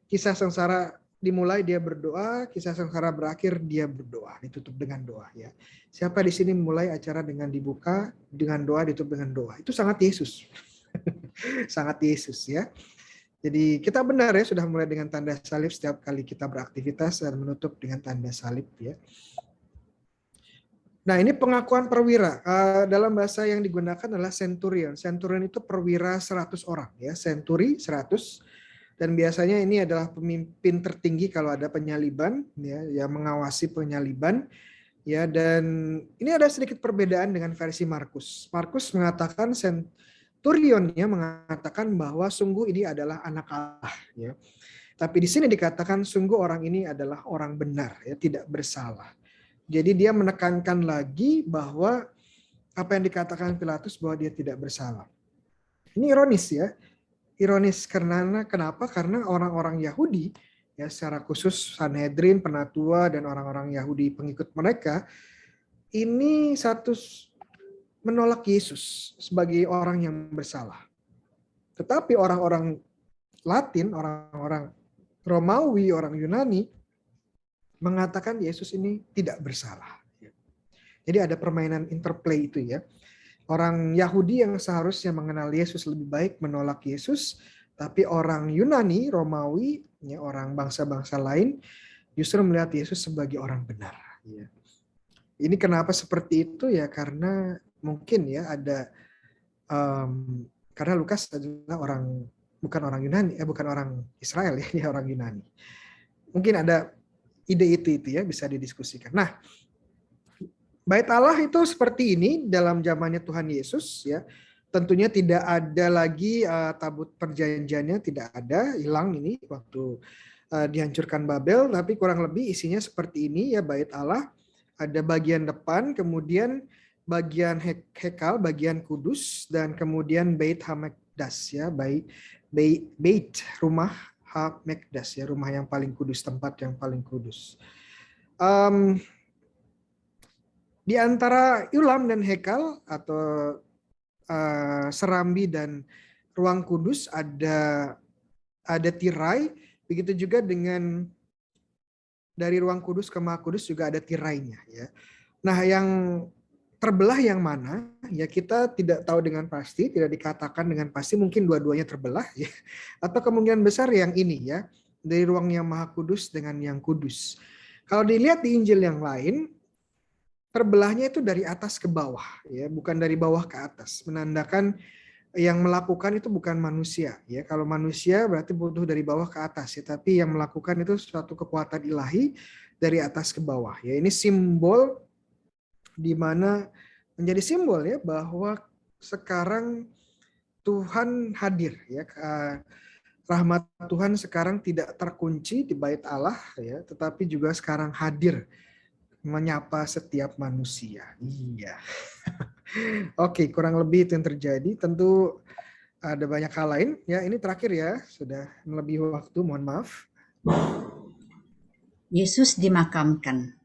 kisah sengsara dimulai dia berdoa, kisah sengsara berakhir dia berdoa, ditutup dengan doa ya. Siapa di sini mulai acara dengan dibuka dengan doa, ditutup dengan doa. Itu sangat Yesus. Sangat Yesus ya. Jadi kita benar ya sudah mulai dengan tanda salib setiap kali kita beraktivitas dan menutup dengan tanda salib ya. Nah, ini pengakuan perwira. Dalam bahasa yang digunakan adalah centurion. Centurion itu perwira 100 orang ya, centuri 100. Dan biasanya ini adalah pemimpin tertinggi kalau ada penyaliban ya, yang mengawasi penyaliban ya. Dan ini ada sedikit perbedaan dengan versi Markus. Markus mengatakan centurionnya mengatakan bahwa sungguh ini adalah anak Allah ya. Tapi di sini dikatakan sungguh orang ini adalah orang benar ya, tidak bersalah. Jadi dia menekankan lagi bahwa apa yang dikatakan Pilatus bahwa dia tidak bersalah. Ini ironis ya. Ironis karena kenapa? Karena orang-orang Yahudi ya secara khusus Sanhedrin, penatua dan orang-orang Yahudi pengikut mereka ini menolak Yesus sebagai orang yang bersalah. Tetapi orang-orang Latin, orang-orang Romawi, orang Yunani mengatakan Yesus ini tidak bersalah. Jadi ada permainan interplay itu ya. Orang Yahudi yang seharusnya mengenal Yesus lebih baik menolak Yesus, tapi orang Yunani, Romawi, ya, orang bangsa-bangsa lain justru melihat Yesus sebagai orang benar. Ya. Ini kenapa seperti itu ya? Karena mungkin ya ada karena Lukas adalah bukan orang Yunani, bukan orang Israel ya, dia orang Yunani. Mungkin ada ide itu ya bisa didiskusikan. Nah, Bait Allah itu seperti ini dalam zamannya Tuhan Yesus ya. Tentunya tidak ada lagi tabut perjanjiannya, tidak ada, hilang ini waktu dihancurkan Babel, tapi kurang lebih isinya seperti ini ya Bait Allah. Ada bagian depan, kemudian bagian hekal, bagian kudus, dan kemudian Beit HaMekdas ya, Beit rumah HaMekdas ya, rumah yang paling kudus, tempat yang paling kudus. Di antara Ulam dan Hekal atau Serambi dan Ruang Kudus ada ada tirai, begitu juga dengan dari ruang kudus ke Maha Kudus juga ada tirainya ya. Nah, yang terbelah yang mana? Ya kita tidak tahu dengan pasti, tidak dikatakan dengan pasti, mungkin dua-duanya terbelah ya. Atau kemungkinan besar yang ini ya, dari ruang yang Maha Kudus dengan yang kudus. Kalau dilihat di Injil yang lain, terbelahnya itu dari atas ke bawah ya, bukan dari bawah ke atas, menandakan yang melakukan itu bukan manusia ya. Kalau manusia berarti butuh dari bawah ke atas ya, tapi yang melakukan itu suatu kekuatan ilahi dari atas ke bawah ya. Ini simbol di mana menjadi simbol ya bahwa sekarang Tuhan hadir ya. Rahmat Tuhan sekarang tidak terkunci di bait Allah ya, tetapi juga sekarang hadir menyapa setiap manusia. Iya. Oke, kurang lebih itu yang terjadi. Tentu ada banyak hal lain. Ya, ini terakhir ya. Sudah melebihi waktu, mohon maaf. Yesus dimakamkan.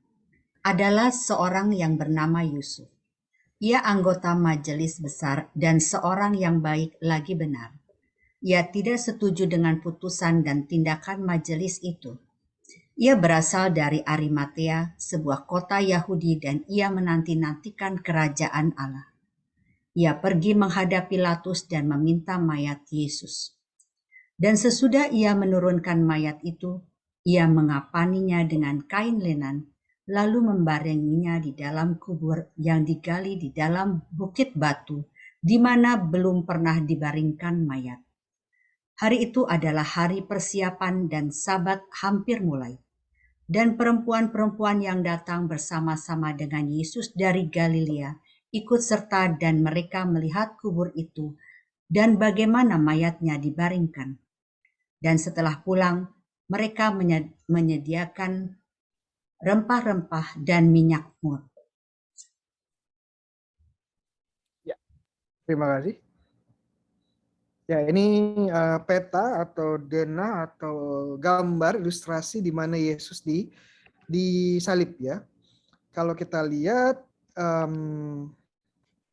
Adalah seorang yang bernama Yusuf. Ia anggota majelis besar dan seorang yang baik lagi benar. Ia tidak setuju dengan putusan dan tindakan majelis itu. Ia berasal dari Arimatea, sebuah kota Yahudi, dan ia menanti-nantikan kerajaan Allah. Ia pergi menghadap Pilatus dan meminta mayat Yesus. Dan sesudah ia menurunkan mayat itu, ia mengapaninya dengan kain lenan, lalu membarenginya di dalam kubur yang digali di dalam bukit batu, di mana belum pernah dibaringkan mayat. Hari itu adalah hari persiapan dan Sabat hampir mulai. Dan perempuan-perempuan yang datang bersama-sama dengan Yesus dari Galilea ikut serta dan mereka melihat kubur itu dan bagaimana mayatnya dibaringkan. Dan setelah pulang, mereka menyediakan rempah-rempah dan minyak mur. Ya, terima kasih. Ya, ini peta atau denah atau gambar ilustrasi di mana Yesus disalib ya. Kalau kita lihat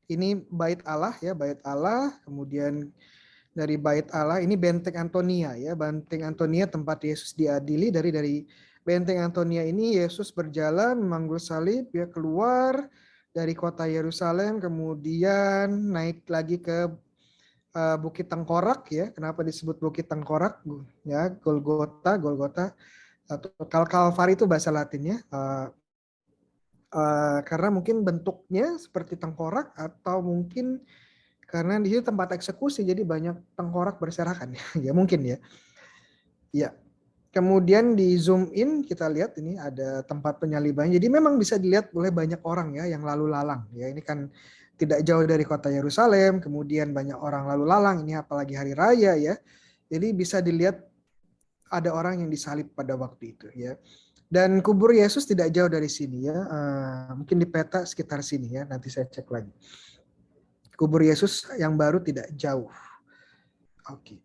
ini bait Allah ya, bait Allah, kemudian dari bait Allah ini benteng Antonia ya, benteng Antonia tempat Yesus diadili. Dari benteng Antonia ini Yesus berjalan memanggul salib ya, keluar dari kota Yerusalem, kemudian naik lagi ke Bukit Tengkorak ya. Kenapa disebut Bukit Tengkorak ya? Golgota atau Kalvari itu bahasa Latinnya. Karena mungkin bentuknya seperti tengkorak atau mungkin karena di situ tempat eksekusi jadi banyak tengkorak berserakan ya mungkin ya. Ya. Kemudian di zoom in kita lihat ini ada tempat penyaliban. Jadi memang bisa dilihat oleh banyak orang ya yang lalu lalang ya. Ini kan tidak jauh dari kota Yerusalem, kemudian banyak orang lalu lalang, ini apalagi hari raya ya. Jadi bisa dilihat ada orang yang disalib pada waktu itu ya. Dan kubur Yesus tidak jauh dari sini ya. Mungkin di peta sekitar sini ya, nanti saya cek lagi. Kubur Yesus yang baru tidak jauh. Oke.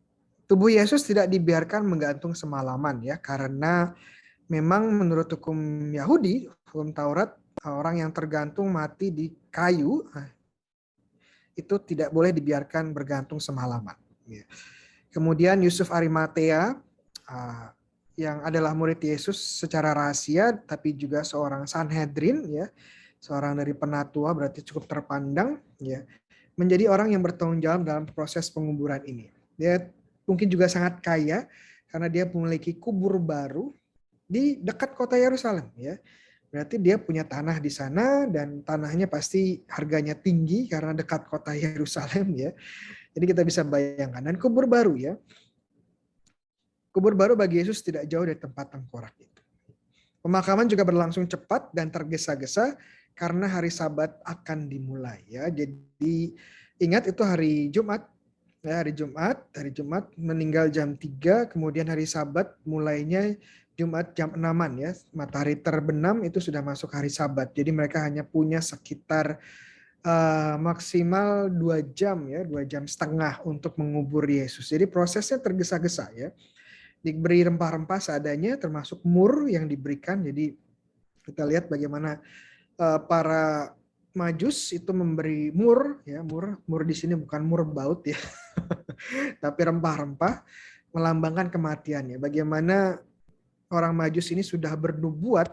Tubuh Yesus tidak dibiarkan menggantung semalaman ya, karena memang menurut hukum Yahudi, hukum Taurat, orang yang tergantung mati di kayu itu tidak boleh dibiarkan bergantung semalaman. Kemudian Yusuf Arimatea yang adalah murid Yesus secara rahasia, tapi juga seorang Sanhedrin ya, seorang dari penatua berarti cukup terpandang ya, menjadi orang yang bertanggung jawab dalam proses penguburan ini. Dia mungkin juga sangat kaya karena dia memiliki kubur baru di dekat kota Yerusalem ya. Berarti dia punya tanah di sana dan tanahnya pasti harganya tinggi karena dekat kota Yerusalem ya. Jadi kita bisa bayangkan. Dan kubur baru ya. Kubur baru bagi Yesus tidak jauh dari tempat tengkorak itu. Pemakaman juga berlangsung cepat dan tergesa-gesa karena hari Sabat akan dimulai ya. Jadi ingat itu hari Jumat. Ya, hari Jumat meninggal jam 3, kemudian hari Sabat mulainya Jumat jam 6-an ya, matahari terbenam itu sudah masuk hari Sabat. Jadi mereka hanya punya sekitar maksimal 2 jam ya, 2 jam setengah untuk mengubur Yesus. Jadi prosesnya tergesa-gesa ya. Diberi rempah-rempah seadanya termasuk mur yang diberikan. Jadi kita lihat bagaimana para Majus itu memberi mur ya, mur di sini bukan mur baut ya. Tapi rempah-rempah. melambangkan kematiannya. Bagaimana orang Majus ini sudah bernubuat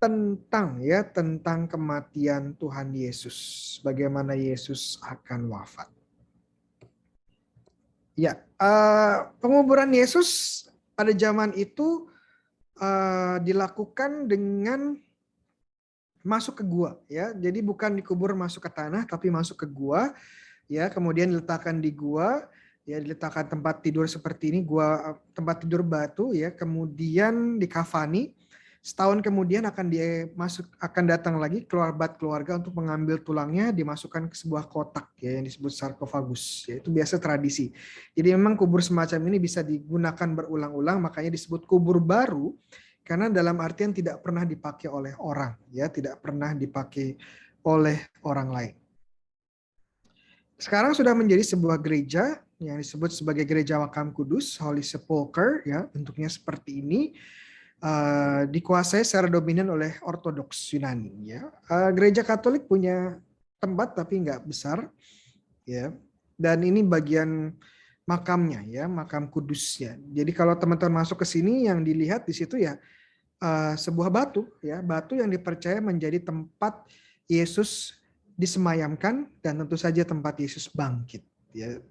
tentang kematian Tuhan Yesus, bagaimana Yesus akan wafat. Ya, penguburan Yesus pada zaman itu dilakukan dengan masuk ke gua, ya. Jadi bukan dikubur masuk ke tanah, tapi masuk ke gua, ya. Kemudian diletakkan di gua, ya, diletakkan tempat tidur seperti ini, gua tempat tidur batu, ya. Kemudian dikafani. Setahun kemudian akan datang lagi kerabat keluarga untuk mengambil tulangnya, dimasukkan ke sebuah kotak, ya, yang disebut sarkofagus. Ya, itu biasa tradisi. Jadi memang kubur semacam ini bisa digunakan berulang-ulang, makanya disebut kubur baru, karena dalam artian tidak pernah dipakai oleh orang, ya, tidak pernah dipakai oleh orang lain. Sekarang sudah menjadi sebuah gereja yang disebut sebagai Gereja Makam Kudus, Holy Sepulchre, ya, bentuknya seperti ini. Dikuasai secara dominan oleh Ortodoks Yunani, ya. Gereja Katolik punya tempat tapi nggak besar, ya. Dan ini bagian makamnya, ya, makam kudusnya. Jadi kalau teman-teman masuk ke sini, yang dilihat di situ ya sebuah batu, ya, batu yang dipercaya menjadi tempat Yesus disemayamkan dan tentu saja tempat Yesus bangkit, ya.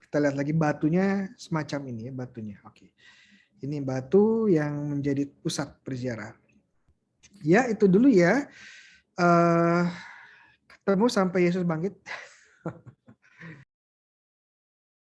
Kita lihat lagi batunya semacam ini, ya, batunya. Oke. Ini batu yang menjadi pusat berziarah. Ya, itu dulu ya. Ketemu sampai Yesus bangkit.